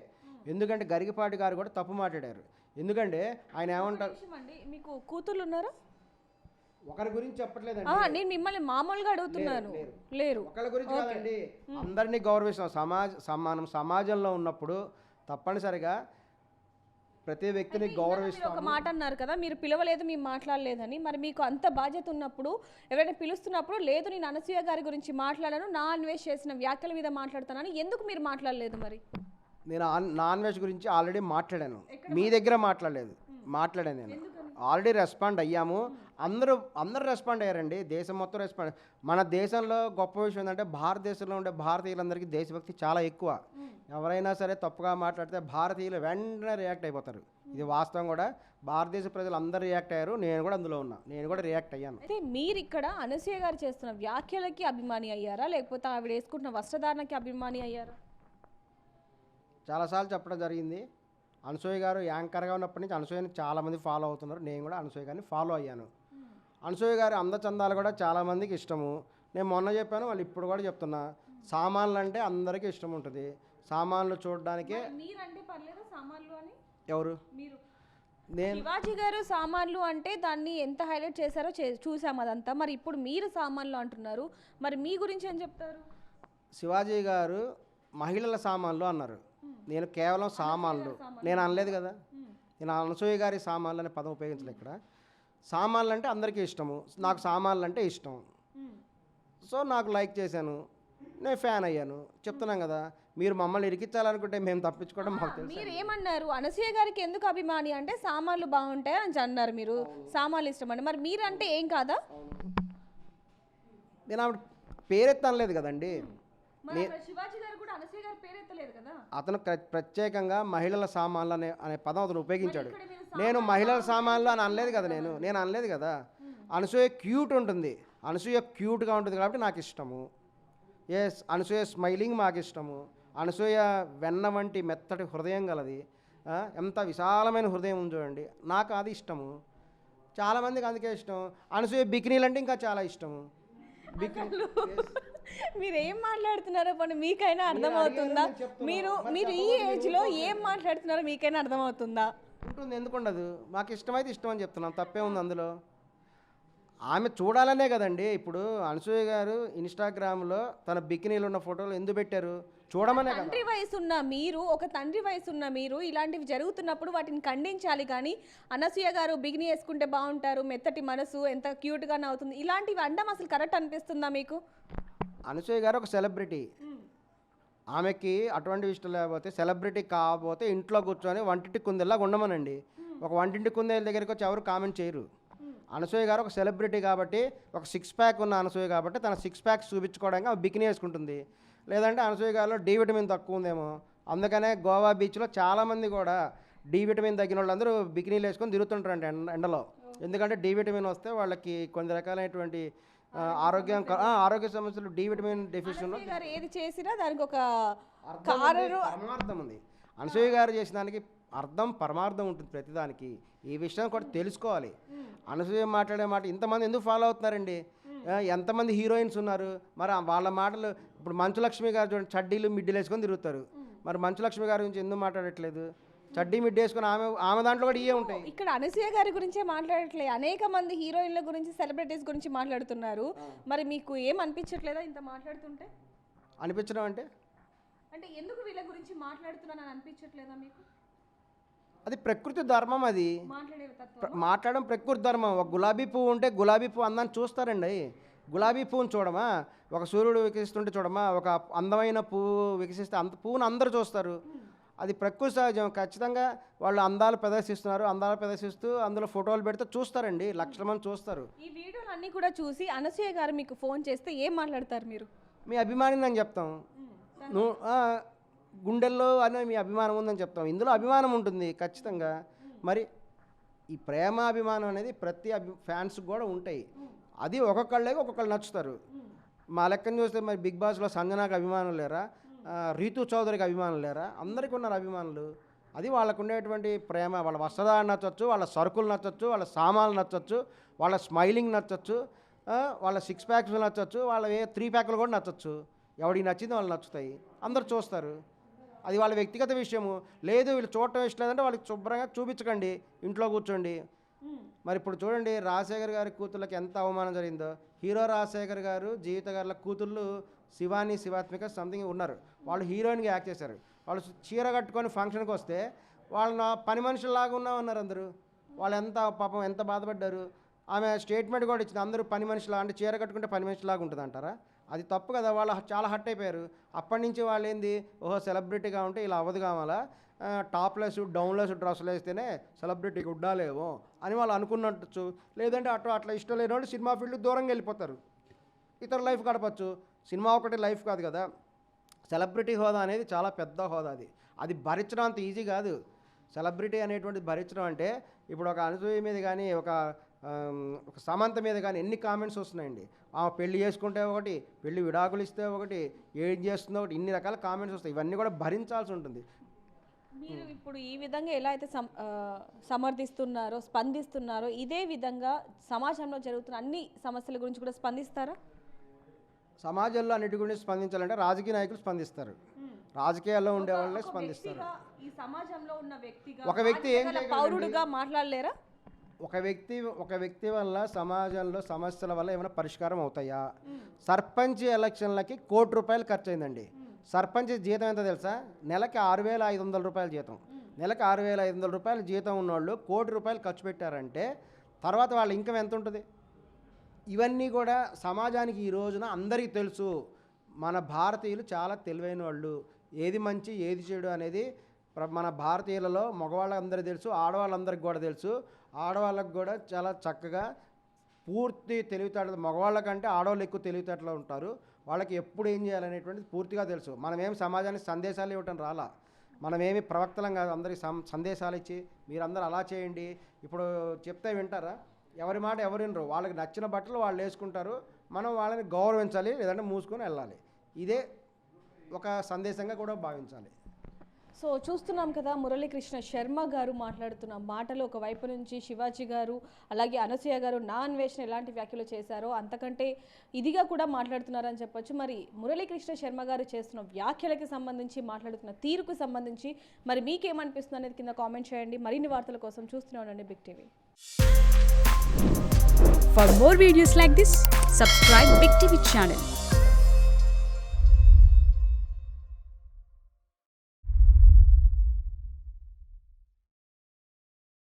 ఎందుకంటే గరికపాటి గారు కూడా తప్పు మాట్లాడారు. ఎందుకంటే ఆయన ఏమంటారు, అండి మీకు కూతుర్లు ఉన్నారా? ఒకరి గురించి చెప్పట్లేదండి, నేను మిమ్మల్ని మామూలుగా అడుగుతున్నాను. లేరు. ఒకళ్ళ గురించి కాదండి, అందరినీ గౌరవిస్తాం. మనం సమాజంలో ఉన్నప్పుడు తప్పనిసరిగా ప్రతి వ్యక్తిని గౌరవిస్తాం. ఒక మాట అన్నారు కదా, మీరు పిలవలేదు, మేము మాట్లాడలేదని. మరి మీకు అంత బాధ్యత ఉన్నప్పుడు ఎవరైనా పిలుస్తున్నప్పుడు లేదు నేను అనసూయ గారి గురించి మాట్లాడాను, నా అన్వేష్ చేసిన వ్యాఖ్యల మీద మాట్లాడుతానని ఎందుకు మీరు మాట్లాడలేదు? మరి నేను నాన్ వెజ్ గురించి ఆల్రెడీ మాట్లాడాను, మీ దగ్గర మాట్లాడాను నేను ఆల్రెడీ రెస్పాండ్ అయ్యాము. అందరూ రెస్పాండ్ అయ్యారండి, దేశం మొత్తం రెస్పాండ్. మన దేశంలో గొప్ప విషయం ఏంటంటే భారతదేశంలో ఉండే భారతీయులందరికీ దేశభక్తి చాలా ఎక్కువ. ఎవరైనా సరే తప్పుగా మాట్లాడితే భారతీయులు వెంటనే రియాక్ట్ అయిపోతారు. ఇది వాస్తవం కూడా. భారతదేశ ప్రజలు అందరూ రియాక్ట్ అయ్యారు, నేను కూడా అందులో ఉన్నా, నేను కూడా రియాక్ట్ అయ్యాను. అయితే మీరు ఇక్కడ అనసూయ గారు చేస్తున్న వ్యాఖ్యలకి అభిమాని అయ్యారా, లేకపోతే ఆవిడ వేసుకుంటున్న వస్త్రధారణకి అభిమాని అయ్యారా? చాలాసార్లు చెప్పడం జరిగింది. అనసూయ గారు యాంకర్గా ఉన్నప్పటి నుంచి అనసూయని చాలామంది ఫాలో అవుతున్నారు, నేను కూడా అనసూయ గారిని ఫాలో అయ్యాను. అనసూయ గారి అందచందాలు కూడా చాలామందికి ఇష్టము. నేను మొన్న చెప్పాను, వాళ్ళు ఇప్పుడు కూడా చెప్తున్నా, సామాన్లు అంటే అందరికీ ఇష్టం ఉంటుంది. సామాన్లు చూడడానికే. మీరంటే పర్లేదు సామాన్లు అని? ఎవరు? మీరు. నేను శివాజీ గారు సామాన్లు అంటే దాన్ని ఎంత హైలైట్ చేశారో చూసాం అదంతా. మరి ఇప్పుడు మీరు సామాన్లు అంటున్నారు, మరి మీ గురించి ఏం చెప్తారు? శివాజీ గారు మహిళల సామాన్లు అన్నారు, నేను కేవలం సామాన్లు నేను అనలేదు కదా. నేను అనసూయ గారి సామాన్లు అనే పదం ఉపయోగించలేదు ఇక్కడ. సామాన్లు అంటే అందరికీ ఇష్టము, నాకు సామాన్లు అంటే ఇష్టం. సో నాకు లైక్ చేశాను, నేను ఫ్యాన్ అయ్యాను. చెప్తున్నాం కదా, మీరు మమ్మల్ని ఇరికించాలనుకుంటే మేము తప్పించుకోవడం మాకు తెలుసు. మీరు ఏమన్నారు, అనసూయ గారికి ఎందుకు అభిమాని అంటే సామాన్లు బాగుంటాయి అని అన్నారు. మీరు సామాన్లు ఇష్టం అండి, మరి మీరంటే ఏం కాదా? నేను ఆవిడ పేరెత్తనలేదు కదండి. శివాజీ గారు కూడా అనసూయ గారి పేరెత్తలేదు కదా. అతను ప్రత్యేకంగా మహిళల సామాన్లు అనే పదం అతను ఉపయోగించాడు. నేను మహిళల సామాన్లు అని అనలేదు కదా, నేను అనలేదు కదా. అనసూయ క్యూట్ ఉంటుంది, అనసూయ క్యూట్గా ఉంటుంది కాబట్టి నాకు ఇష్టము. ఎస్, అనసూయ స్మైలింగ్ మాకు ఇష్టము. అనసూయ వెన్న వంటి మెత్తటి హృదయం గలది, ఎంత విశాలమైన హృదయం ఉంది చూడండి, నాకు అది ఇష్టము. చాలామందికి అందుకే ఇష్టం. అనసూయ బికినీలు అంటే ఇంకా చాలా ఇష్టము. మీరు ఏం మాట్లాడుతున్నారో పని మీకైనా అర్థమవుతుందా? మీరు ఈ ఏజ్లో ఏం మాట్లాడుతున్నారో మీకైనా అర్థమవుతుందా? ఉంటుంది, ఎందుకు ఉండదు. మాకు ఇష్టమైతే ఇష్టం అని చెప్తున్నాం, తప్పే ఉంది అందులో. ఆమె చూడాలనే కదండి. ఇప్పుడు అనసూయ గారు ఇన్స్టాగ్రామ్లో తన బికినీలు ఉన్న ఫోటోలు ఎందుకు పెట్టారు? చూడమనే కదా. తండ్రి వయసున్న మీరు, ఒక తండ్రి వయసున్న మీరు ఇలాంటివి జరుగుతున్నప్పుడు వాటిని ఖండించాలి. కానీ అనసూయ గారు బికినీ వేసుకుంటే బాగుంటారు, మెత్తటి మనసు, ఎంత క్యూట్గా అవుతుంది, ఇలాంటివి అనడం అసలు కరెక్ట్ అనిపిస్తుందా మీకు? అనసూయ గారు ఒక సెలబ్రిటీ, ఆమెకి అటువంటి ఇష్టం లేకపోతే, సెలబ్రిటీ కాకపోతే ఇంట్లో కూర్చొని వంటింటి కుందేలాగా ఉండమనండి. ఒక వంటింటి కుందేల దగ్గరికి వచ్చి ఎవరు కామెంట్ చేయరు. అనసూయ గారు ఒక సెలబ్రిటీ కాబట్టి, ఒక 6 ప్యాక్ ఉన్న అనసూయ కాబట్టి తన 6 ప్యాక్స్ చూపించుకోవడానికి ఆమె బికినీ వేసుకుంటుంది. లేదంటే అనసూయ గారిలో డి విటమిన్ తక్కువ ఉందేమో, అందుకనే గోవా బీచ్లో చాలామంది కూడా డి విటమిన్ తగ్గిన వాళ్ళందరూ బికినీలు వేసుకొని తిరుగుతుంటారంట ఎండలో. ఎందుకంటే డి విటమిన్ వస్తే వాళ్ళకి కొన్ని రకాలైనటువంటి ఆరోగ్య సమస్యలు, డి విటమిన్ డెఫిషియెంట్ ఏది చేసినా దానికి ఒక పరమార్థం ఉంది. అనసూయ గారు చేసిన దానికి అర్థం పరమార్థం ఉంటుంది ప్రతిదానికి. ఈ విషయం కూడా తెలుసుకోవాలి. అనసూయ మాట్లాడే మాట ఇంతమంది ఎందుకు ఫాలో అవుతున్నారండి? ఎంతమంది హీరోయిన్స్ ఉన్నారు, మరి వాళ్ళ మాటలు. ఇప్పుడు మంచు లక్ష్మి గారు చూడండి, చడ్డీలు మిడ్డీలు వేసుకొని తిరుగుతారు. మరి మంచు లక్ష్మి గారి గురించి ఎందుకు మాట్లాడట్లేదు? చడ్డీ మిడ్డీ వేసుకొని ఆమె దాంట్లో కూడా ఇవే ఉంటాయి. ఇక్కడ అనసూయ గారి గురించే మాట్లాడట్లేదు, అనేక మంది హీరోయిన్ల గురించి, సెలబ్రిటీస్ గురించి మాట్లాడుతున్నారు. మరి మీకు ఏం అనిపించట్లేదా ఇంత మాట్లాడుతుంటే? అనిపించడం అంటే ఎందుకు వీళ్ళ గురించి మాట్లాడుతున్నానని అనిపించట్లేదా మీకు? అది ప్రకృతి ధర్మం, అది మాట్లాడడం ప్రకృతి ధర్మం. ఒక గులాబీ పువ్వు ఉంటే గులాబీ పువ్వు అందాన్ని చూస్తారండి. గులాబీ పువ్వుని చూడమా, ఒక సూర్యుడు వికసిస్తుంటే చూడమా, ఒక అందమైన పువ్వు వికసిస్తే పువ్వును అందరూ చూస్తారు. అది ప్రకృతి సహజం. ఖచ్చితంగా వాళ్ళు అందాలు ప్రదర్శిస్తూ అందులో ఫోటోలు పెడితే చూస్తారండి, లక్షల మంది చూస్తారు. ఈ వీడియోలు అన్నీ కూడా చూసి అనసూయ గారు మీకు ఫోన్ చేస్తే ఏం మాట్లాడతారు మీరు? మీ అభిమాని అని చెప్తాం, నువ్వు గుండెల్లో అనే మీ అభిమానం ఉందని చెప్తాం. ఇందులో అభిమానం ఉంటుంది ఖచ్చితంగా. మరి ఈ ప్రేమ అభిమానం అనేది ప్రతి ఫ్యాన్స్కి కూడా ఉంటాయి. అది ఒక్కొక్కళ్ళు నచ్చుతారు. మా లెక్కను చూస్తే మరి బిగ్ బాస్లో సంజనాకి అభిమానులు లేరా, రీతు చౌదరికి అభిమానులు లేరా? అందరికీ ఉన్నారు అభిమానులు. అది వాళ్ళకు ఉండేటువంటి ప్రేమ. వాళ్ళ వస్త్రధారణ నచ్చచ్చు, వాళ్ళ సరుకులు నచ్చచ్చు, వాళ్ళ సామాన్లు నచ్చచ్చు, వాళ్ళ స్మైలింగ్ నచ్చచ్చు, వాళ్ళ 6 ప్యాక్స్ నచ్చచ్చు, వాళ్ళ 3 ప్యాక్లు కూడా నచ్చచ్చు. ఎవడికి నచ్చింది వాళ్ళు నచ్చుతాయి, అందరు చూస్తారు. అది వాళ్ళ వ్యక్తిగత విషయము. లేదు వీళ్ళు చూడటం ఇష్టం లేదంటే వాళ్ళకి శుభ్రంగా చూపించకండి, ఇంట్లో కూర్చోండి. మరి ఇప్పుడు చూడండి రాజశేఖర్ గారి కూతుర్లకి ఎంత అవమానం జరిగిందో. హీరో రాజశేఖర్ గారు జీవిత గారుల కూతుళ్ళు శివాని శివాత్మిక సంథింగ్ ఉన్నారు, వాళ్ళు హీరోయిన్గా యాక్ట్ చేశారు. వాళ్ళు చీర కట్టుకొని ఫంక్షన్కి వస్తే వాళ్ళ పని మనుషుల్లాగా ఉన్నారు అందరూ. వాళ్ళు ఎంత పాపం ఎంత బాధపడ్డారు. ఆమె స్టేట్మెంట్ కూడా ఇచ్చింది, అందరూ పని మనుషులా అంటే చీర కట్టుకుంటే పని మనిషిలాగా ఉంటుంది అంటారా? అది తప్పు కదా. వాళ్ళు చాలా హర్ట్ అయిపోయారు. అప్పటి నుంచి వాళ్ళు ఏంది, ఓహో సెలబ్రిటీగా ఉంటే ఇలా అవ్వదు కావాలా, టాప్లెస్ డౌన్లెస్ డ్రెస్సులు వేస్తేనే సెలబ్రిటీకి ఉండాలేమో అని వాళ్ళు అనుకున్నట్టు. లేదంటే అట్లా ఇష్టం లేని వాళ్ళు సినిమా ఫీల్డ్ దూరంగా వెళ్ళిపోతారు, ఇతర లైఫ్ గడపచ్చు. సినిమా ఒకటి లైఫ్ కాదు కదా. సెలబ్రిటీ హోదా అనేది చాలా పెద్ద హోదా. అది భరించడం అంత ఈజీ కాదు. సెలబ్రిటీ అనేటువంటిది భరించడం అంటే ఇప్పుడు ఒక అనసూయ మీద కానీ ఒక సమంత మీద కానీ ఎన్ని కామెంట్స్ వస్తున్నాయండి. ఆమె పెళ్లి చేసుకుంటే ఒకటి, పెళ్లి విడాకులు ఇస్తే ఒకటి, ఏం చేస్తుందో ఒకటి, ఇన్ని రకాల కామెంట్స్ వస్తాయి. ఇవన్నీ కూడా భరించాల్సి ఉంటుంది. మీరు ఇప్పుడు ఈ విధంగా ఎలా అయితే సమర్థిస్తున్నారో స్పందిస్తున్నారో ఇదే విధంగా సమాజంలో జరుగుతున్న అన్ని సమస్యల గురించి కూడా స్పందిస్తారా? సమాజంలో అన్నిటి గురించి స్పందించాలంటే రాజకీయ నాయకులు స్పందిస్తారు, రాజకీయాల్లో ఉండే వాళ్ళే స్పందిస్తారు. ఈ సమాజంలో ఉన్న వ్యక్తిగా ఒక వ్యక్తి ఏం పౌరుడుగా మాట్లాడలేరా? ఒక వ్యక్తి వల్ల సమాజంలో సమస్యల వల్ల ఏమైనా పరిష్కారం అవుతాయా? సర్పంచ్ ఎలక్షన్లకి ₹1,00,00,000 ఖర్చు అయిందండి. సర్పంచ్ జీతం ఎంత తెలుసా? నెలకి ₹6,500 జీతం. నెలకి ₹6,500 జీతం ఉన్నవాళ్ళు ₹1,00,00,000 ఖర్చు పెట్టారంటే తర్వాత వాళ్ళ ఇన్కమ్ ఎంత ఉంటుంది? ఇవన్నీ కూడా సమాజానికి ఈ రోజున అందరికీ తెలుసు. మన భారతీయులు చాలా తెలివైన వాళ్ళు. ఏది మంచి ఏది చెడు అనేది మన భారతీయులలో మగవాళ్ళందరికీ తెలుసు, ఆడవాళ్ళందరికీ కూడా తెలుసు. ఆడవాళ్ళకు కూడా చాలా చక్కగా పూర్తి తెలివితేటలు, మగవాళ్ళ కంటే ఆడవాళ్ళు ఎక్కువ తెలివితేటలు ఉంటారు. వాళ్ళకి ఎప్పుడు ఏం చేయాలనేటువంటిది పూర్తిగా తెలుసు. మనమేం సమాజానికి సందేశాలు ఇవ్వటం రాలా, మనమేమి ప్రవక్తలం కాదు. అందరికి సందేశాలు ఇచ్చి మీరందరూ అలా చేయండి, ఇప్పుడు చెప్తే వింటారా? ఎవరి మాట ఎవరు వినరు. వాళ్ళకి నచ్చిన బట్టలు వాళ్ళు వేసుకుంటారు. మనం వాళ్ళని గౌరవించాలి, లేదంటే మూసుకొని వెళ్ళాలి. ఇదే ఒక సందేశంగా కూడా భావించాలి. సో చూస్తున్నాం కదా, మురళీకృష్ణ శర్మ గారు మాట్లాడుతున్న మాటలు ఒకవైపు నుంచి శివాజీ గారు అలాగే అనసూయ గారు నా అన్వేషణ ఎలాంటి వ్యాఖ్యలు చేశారో అంతకంటే ఇదిగా కూడా మాట్లాడుతున్నారని చెప్పొచ్చు. మరి మురళీకృష్ణ శర్మ గారు చేస్తున్న వ్యాఖ్యలకి సంబంధించి, మాట్లాడుతున్న తీరుకు సంబంధించి మరి మీకేమనిపిస్తుంది అనేది కింద కామెంట్ చేయండి. మరిన్ని వార్తల కోసం చూస్తూనే ఉండండి big TV. For more videos like this, subscribe Big TV channel.